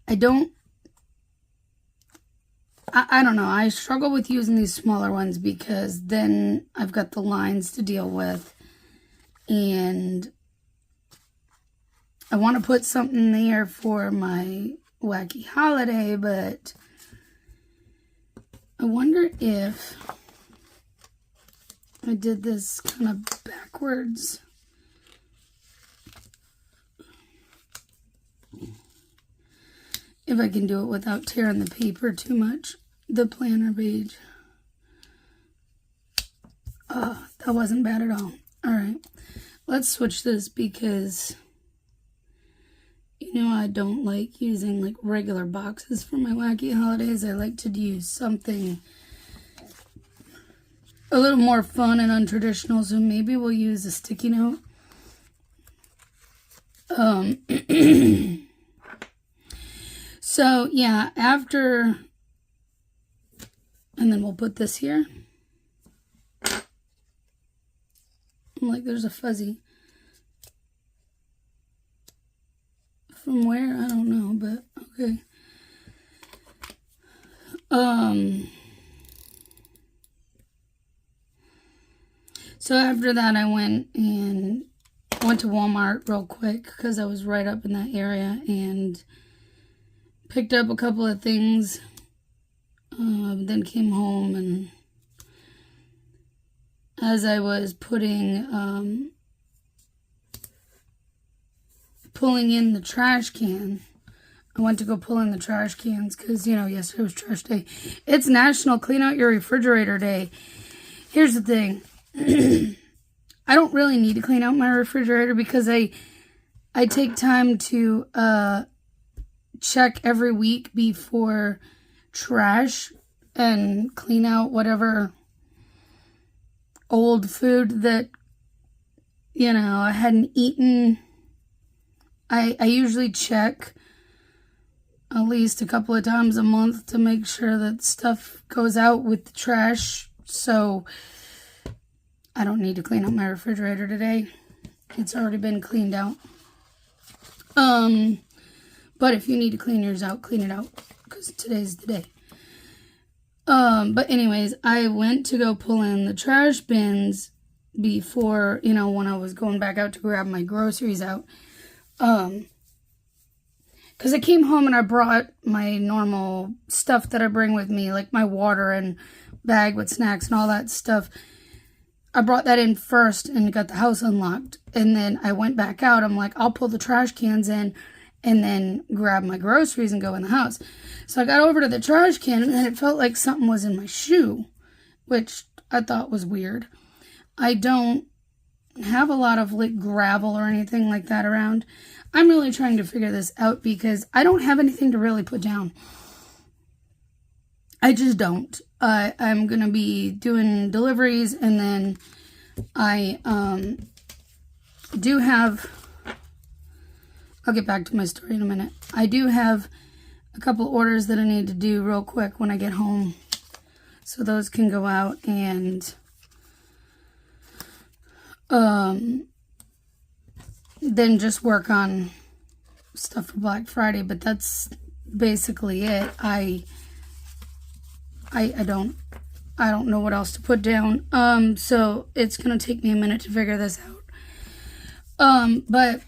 I don't know. I struggle with using these smaller ones because then I've got the lines to deal with. And I want to put something there for my wacky holiday, but I wonder if I did this kind of backwards. If I can do it without tearing the paper too much, the planner page. That wasn't bad at all. Alright, let's switch this because I don't like using like regular boxes for my wacky holidays. I like to use something a little more fun and untraditional, so maybe we'll use a sticky note. So yeah, after, and then we'll put this here. I'm like, there's a fuzzy. From where? I don't know, but okay. So after that, I went to Walmart real quick because I was right up in that area and picked up a couple of things. Then came home, and as I was pulling in the trash can, I went to go pull in the trash cans because, yesterday was trash day. It's National Clean Out Your Refrigerator Day. Here's the thing. I don't really need to clean out my refrigerator because I take time to check every week before trash and clean out whatever old food that, I hadn't eaten. I usually check at least a couple of times a month to make sure that stuff goes out with the trash. So I don't need to clean out my refrigerator today. It's already been cleaned out. But if you need to clean yours out, clean it out, because today's the day. But anyways, I went to go pull in the trash bins before, when I was going back out to grab my groceries out. Because I came home and I brought my normal stuff that I bring with me, like my water and bag with snacks and all that stuff. I brought that in first and got the house unlocked. And then I went back out. I'm like, I'll pull the trash cans in and then grab my groceries and go in the house. So I got over to the trash can, and then it felt like something was in my shoe, which I thought was weird. I don't have a lot of like gravel or anything like that around. I'm really trying to figure this out because I don't have anything to really put down. I just don't. I'm going to be doing deliveries, and then I do have, I'll get back to my story in a minute. I do have a couple orders that I need to do real quick when I get home. So those can go out, and then just work on stuff for Black Friday. But that's basically it. I don't know what else to put down. So it's gonna take me a minute to figure this out. But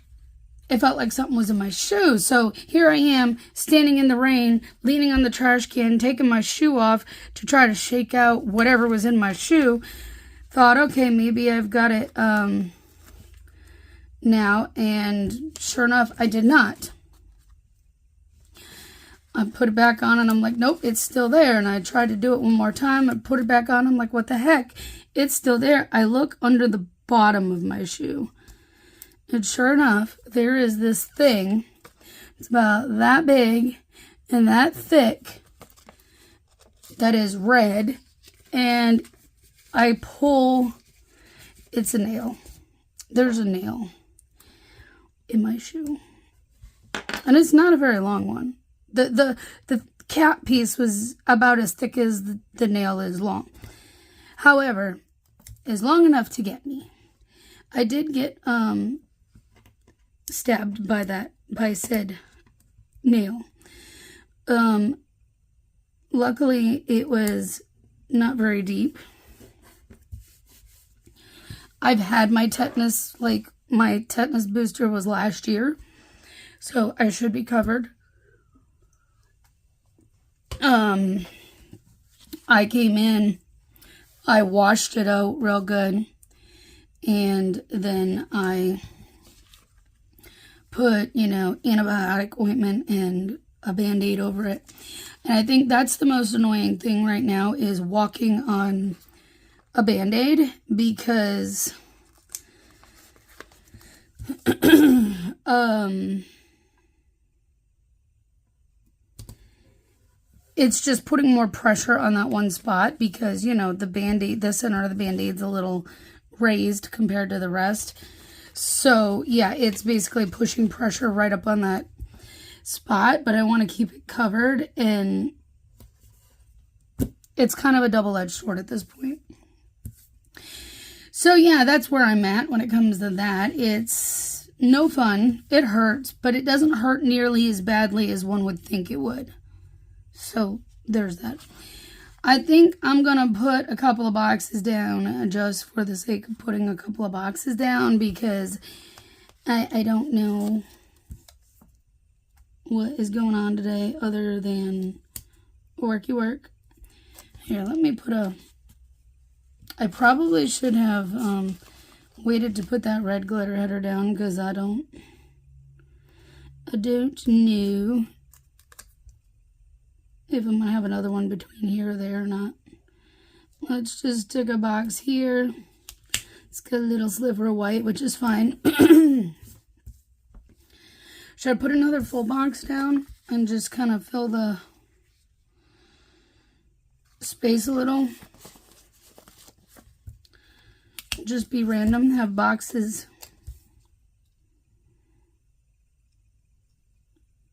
it felt like something was in my shoe. So here I am, standing in the rain, leaning on the trash can, taking my shoe off to try to shake out whatever was in my shoe. Thought, okay, maybe I've got it now. And sure enough, I did not. I put it back on, and I'm like, nope, it's still there. And I tried to do it one more time. I put it back on. I'm like, what the heck? It's still there. I look under the bottom of my shoe. And sure enough, there is this thing. It's about that big and that thick. That is red. And I pull. It's a nail. There's a nail in my shoe. And it's not a very long one. The cap piece was about as thick as the nail is long. However, it's long enough to get me. I did get stabbed by said nail. Luckily, it was not very deep. I've had my tetanus booster was last year, so I should be covered. I came in, I washed it out real good, and then I put, antibiotic ointment and a Band-Aid over it. And I think that's the most annoying thing right now is walking on a Band-Aid, because it's just putting more pressure on that one spot, because, the Band-Aid, the center of the Band-Aid's a little raised compared to the rest. So yeah, it's basically pushing pressure right up on that spot, but I want to keep it covered, and it's kind of a double-edged sword at this point. So yeah, that's where I'm at when it comes to that. It's no fun. It hurts, but it doesn't hurt nearly as badly as one would think it would. So there's that. I think I'm going to put a couple of boxes down just for the sake of putting a couple of boxes down, because I don't know what is going on today other than worky work. Here, let me put I probably should have waited to put that red glitter header down, because I don't know if I'm going to have another one between here or there or not. Let's just stick a box here. It's got a little sliver of white, which is fine. Should I put another full box down and just kind of fill the space a little? Just be random, have boxes.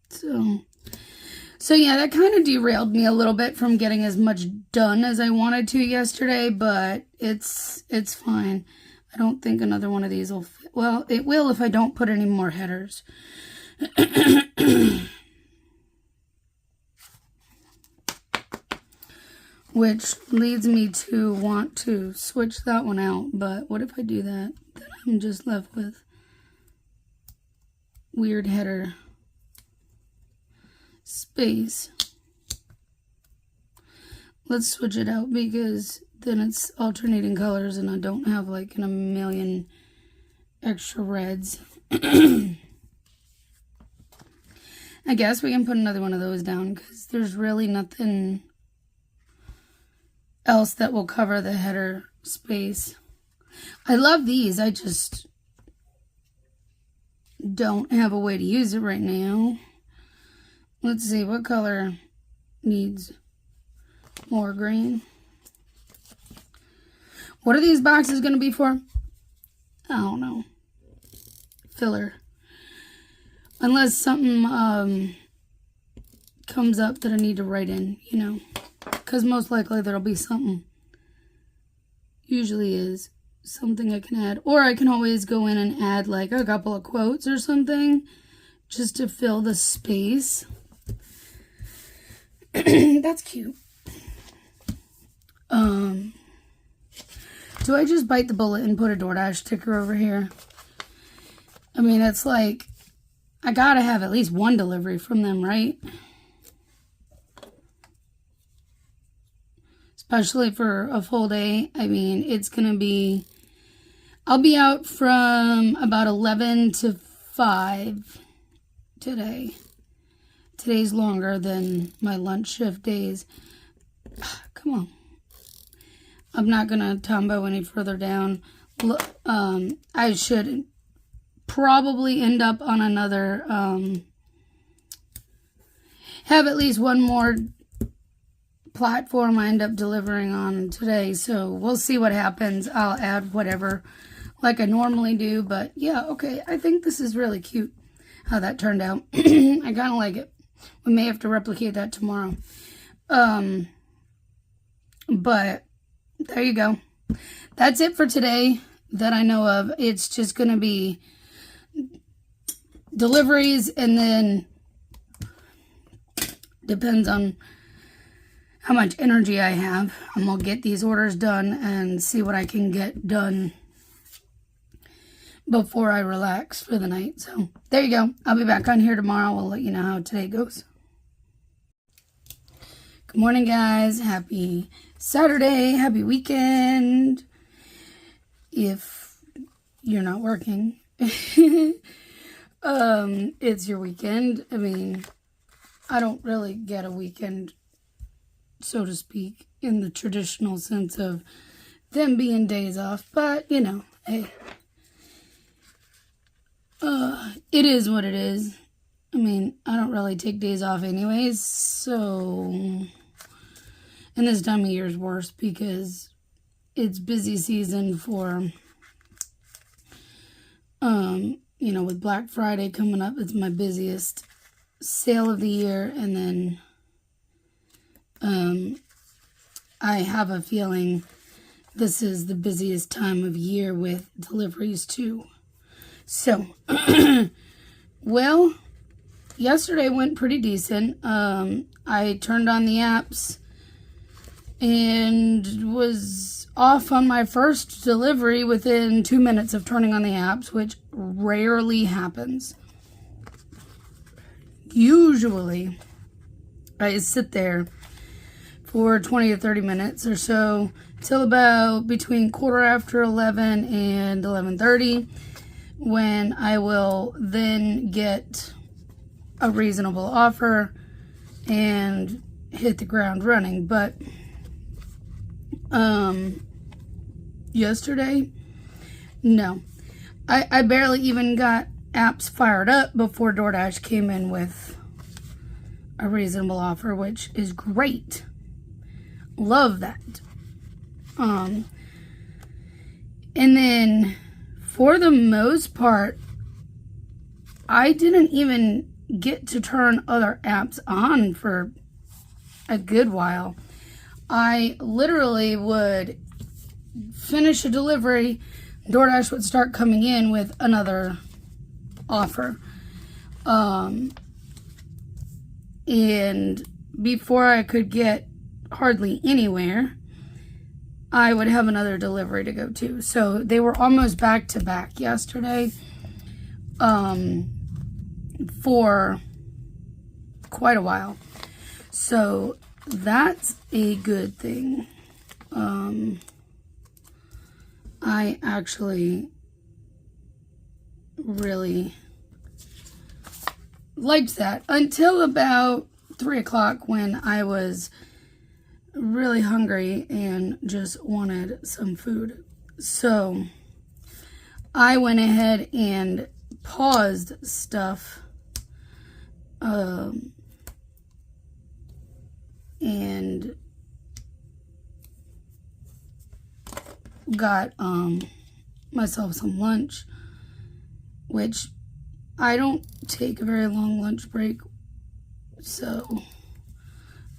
So yeah, that kind of derailed me a little bit from getting as much done as I wanted to yesterday, but it's fine. I don't think another one of these will fit. Well, it will if I don't put any more headers. Which leads me to want to switch that one out, but what if I do that? Then I'm just left with weird header space. Let's switch it out, because then it's alternating colors and I don't have like a million extra reds. I guess we can put another one of those down, because there's really nothing else that will cover the header space. I love these, I just don't have a way to use it right now. Let's see, what color needs more green? What are these boxes going to be for? I don't know. Filler. Unless something comes up that I need to write in, you know. Because most likely there'll be something. Usually is something I can add. Or I can always go in and add like a couple of quotes or something, just to fill the space. That's cute. Do I just bite the bullet and put a DoorDash sticker over here? I mean, it's like, I gotta have at least one delivery from them, right? Especially for a full day. I mean, it's gonna be, I'll be out from about 11 to 5 today. Today's longer than my lunch shift days. Come on. I'm not going to tombow any further down. I should probably end up on another, have at least one more platform I end up delivering on today. So we'll see what happens. I'll add whatever like I normally do. But yeah, okay. I think this is really cute how that turned out. I kind of like it. We may have to replicate that tomorrow. But there you go. That's it for today that I know of. It's just going to be deliveries, and then depends on how much energy I have. I'm going to get these orders done and see what I can get done before I relax for the night. So there you go. I'll be back on here tomorrow. I'll let you know how today goes. Good morning, guys. Happy Saturday. Happy weekend. If you're not working, it's your weekend. I mean, I don't really get a weekend, so to speak, in the traditional sense of them being days off. But, you know, hey, it is what it is. I mean, I don't really take days off anyways, so... And this time of year is worse because it's busy season for With Black Friday coming up, it's my busiest sale of the year. And then I have a feeling this is the busiest time of year with deliveries too. So, well, yesterday went pretty decent. I turned on the apps and was off on my first delivery within 2 minutes of turning on the apps, which rarely happens. Usually, I sit there for 20 to 30 minutes or so till about between 11:15 and 11:30, when I will then get a reasonable offer and hit the ground running. But yesterday, no. I barely even got apps fired up before DoorDash came in with a reasonable offer, which is great. Love that. And then for the most part, I didn't even get to turn other apps on for a good while. I literally would finish a delivery, DoorDash would start coming in with another offer. And before I could get hardly anywhere, I would have another delivery to go to. So they were almost back to back yesterday for quite a while. So that's a good thing. I actually really liked that until about 3 o'clock, when I was really hungry and just wanted some food. So I went ahead and paused stuff and got myself some lunch, which I don't take a very long lunch break, so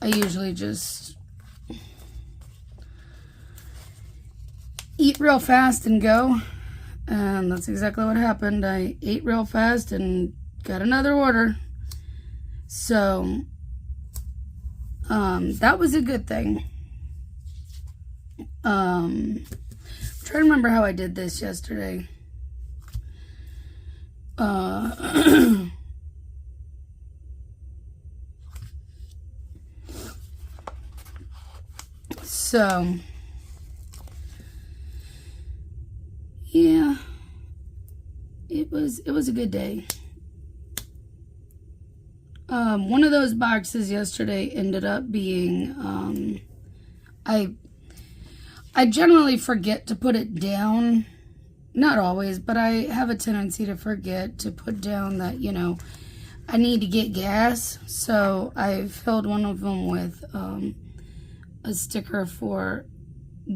I usually just eat real fast and go, and that's exactly what happened. I ate real fast and got another order, so that was a good thing. I'm trying to remember how I did this yesterday. So yeah, it was a good day. One of those boxes yesterday ended up being, I generally forget to put it down. Not always, but I have a tendency to forget to put down that, I need to get gas. So I filled one of them with a sticker for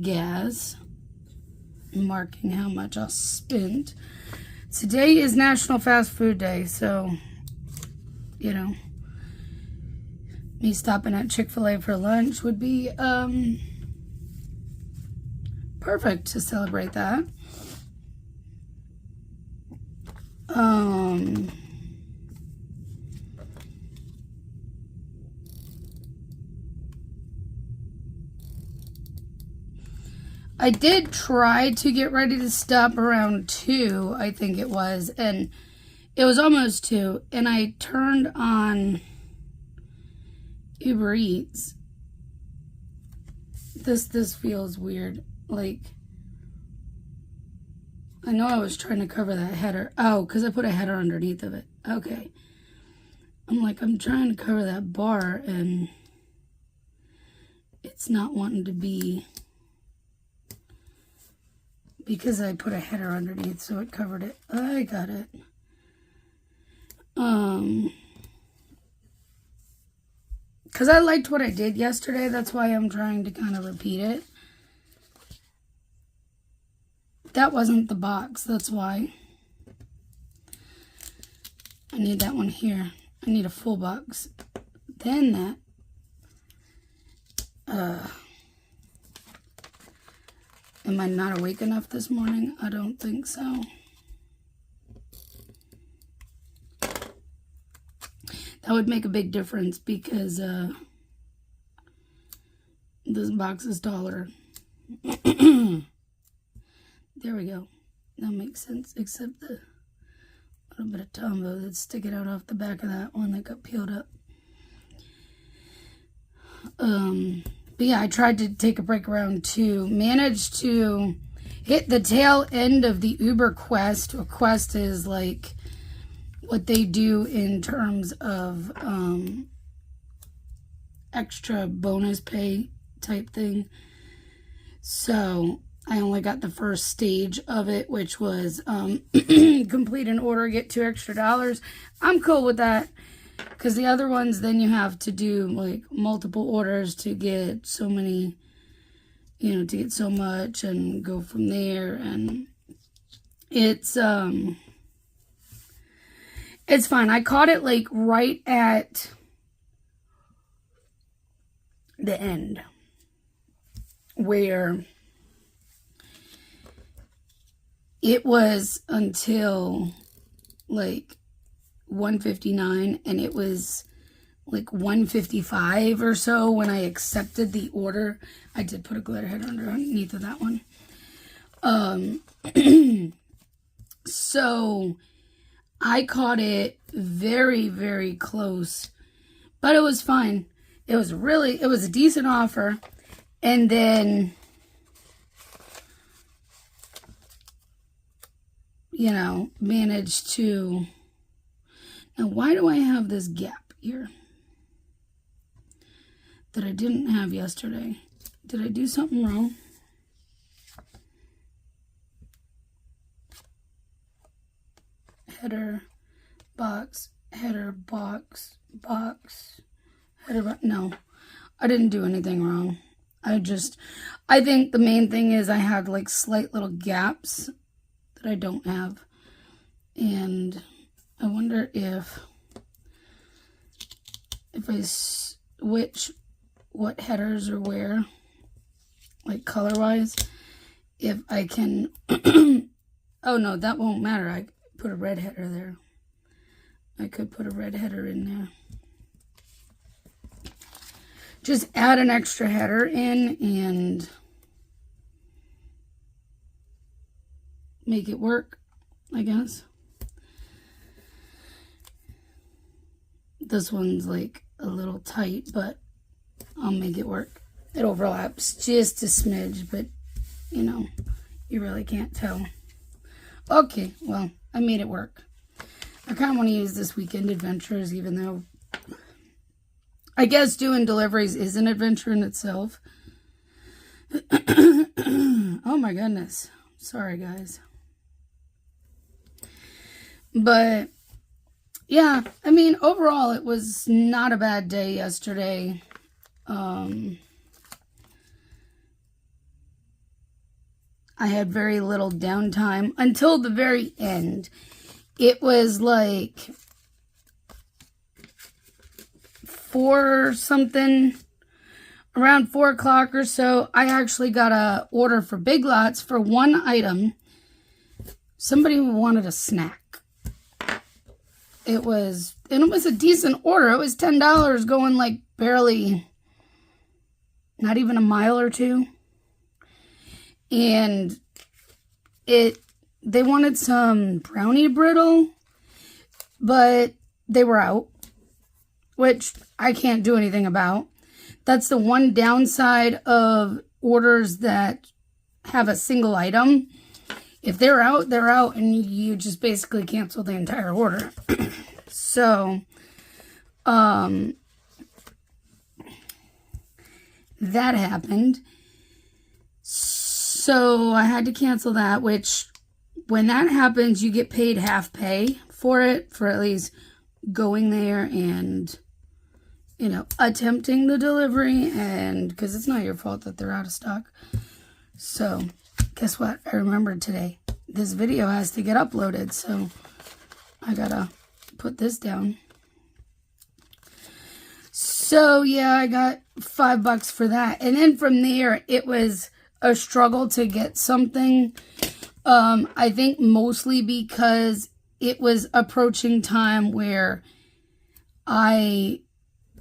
gas, marking how much I spent. Today is National Fast Food Day, so, me stopping at Chick-fil-A for lunch would be perfect to celebrate that. I did try to get ready to stop around 2, I think it was, and it was almost 2, and I turned on Uber Eats. This feels weird. Like, I know I was trying to cover that header. Oh, because I put a header underneath of it. Okay. I'm trying to cover that bar, and it's not wanting to be, because I put a header underneath, so it covered it. I got it. Because I liked what I did yesterday. That's why I'm trying to kind of repeat it. That wasn't the box. That's why. I need that one here. I need a full box. Then that. Am I not awake enough this morning? I don't think so. That would make a big difference because this box is taller. There we go. That makes sense, except the little bit of Tombow that's sticking out off the back of that one that got peeled up. But yeah, I tried to take a break around 2. Managed to hit the tail end of the Uber Quest. A Quest is like what they do in terms of extra bonus pay type thing. So I only got the first stage of it, which was complete an order, get $2 extra. I'm cool with that. Because the other ones, then you have to do, like, multiple orders to get so many, you know, to get so much and go from there. And it's fine. I caught it, like, right at the end. Where it was until, like, 159, and it was like 155 or so when I accepted the order. I did put a glitter header underneath of that one. So I caught it very, very close, but it was fine. It was a decent offer. And then, you know, managed to. Now, why do I have this gap here that I didn't have yesterday? Did I do something wrong? Header, box, header, box, box, header, box. No, I didn't do anything wrong. I think the main thing is I had like slight little gaps that I don't have. And I wonder if I switch what headers are where, like color-wise, if I can, oh no, that won't matter. I put a red header there. I could put a red header in there. Just add an extra header in and make it work, I guess. This one's like a little tight, but I'll make it work. It overlaps just a smidge, but you know, you really can't tell. Okay, well, I made it work. I kind of want to use this weekend adventures, even though I guess doing deliveries is an adventure in itself. Oh my goodness. Sorry, guys. But yeah, I mean, overall, it was not a bad day yesterday. I had very little downtime until the very end. It was like 4 something, around 4 o'clock or so. I actually got a order for Big Lots for one item. Somebody wanted a snack. It was a decent order. It was $10 going like barely, not even a mile or two. And they wanted some brownie brittle, but they were out, which I can't do anything about. That's the one downside of orders that have a single item. If they're out, they're out, and you just basically cancel the entire order. So, that happened. So, I had to cancel that, which, when that happens, you get paid half pay for it, for at least going there and, you know, attempting the delivery, and, because it's not your fault that they're out of stock. So, guess what? I remembered today. This video has to get uploaded, so I gotta put this down. So yeah, I got $5 for that. And then from there, it was a struggle to get something. I think mostly because it was approaching time where I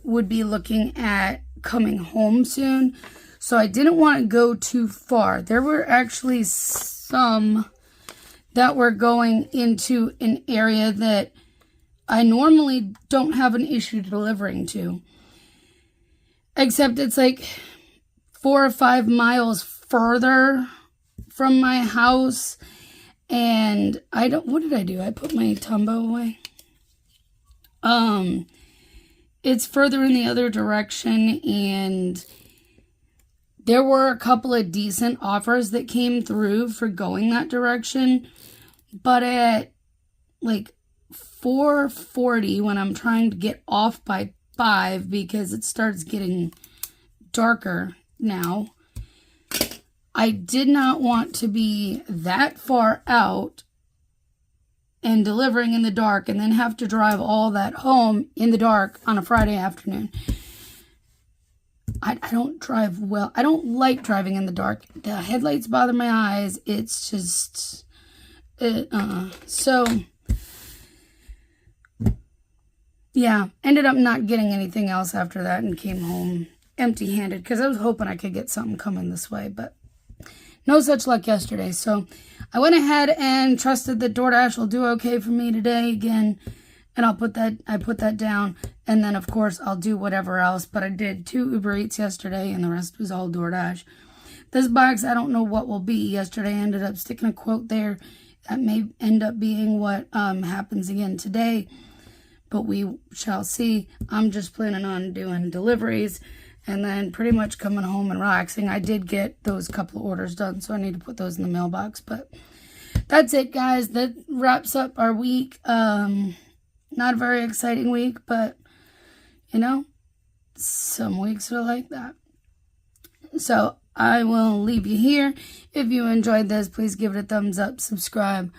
would be looking at coming home soon. So I didn't want to go too far. There were actually some that were going into an area that I normally don't have an issue delivering to. Except it's like 4 or 5 miles further from my house. And what did I do? I put my Tumbo away. It's further in the other direction, and there were a couple of decent offers that came through for going that direction. But at like 4:40, when I'm trying to get off by 5 because it starts getting darker now, I did not want to be that far out and delivering in the dark and then have to drive all that home in the dark on a Friday afternoon. I don't drive well. I don't like driving in the dark. The headlights bother my eyes. It's just... So... yeah, ended up not getting anything else after that and came home empty-handed because I was hoping I could get something coming this way, but no such luck yesterday. So I went ahead and trusted that DoorDash will do okay for me today again, and I put that down, and then of course I'll do whatever else. But I did 2 Uber Eats yesterday, and the rest was all DoorDash. This box, I don't know what will be. Yesterday I ended up sticking a quote there that may end up being what happens again today. But we shall see. I'm just planning on doing deliveries and then pretty much coming home and relaxing. I did get those couple of orders done, so I need to put those in the mailbox. But that's it, guys. That wraps up our week. Not a very exciting week, but, you know, some weeks are like that. So I will leave you here. If you enjoyed this, please give it a thumbs up, subscribe.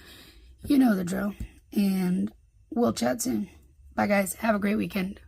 You know the drill. And we'll chat soon. Bye, guys. Have a great weekend.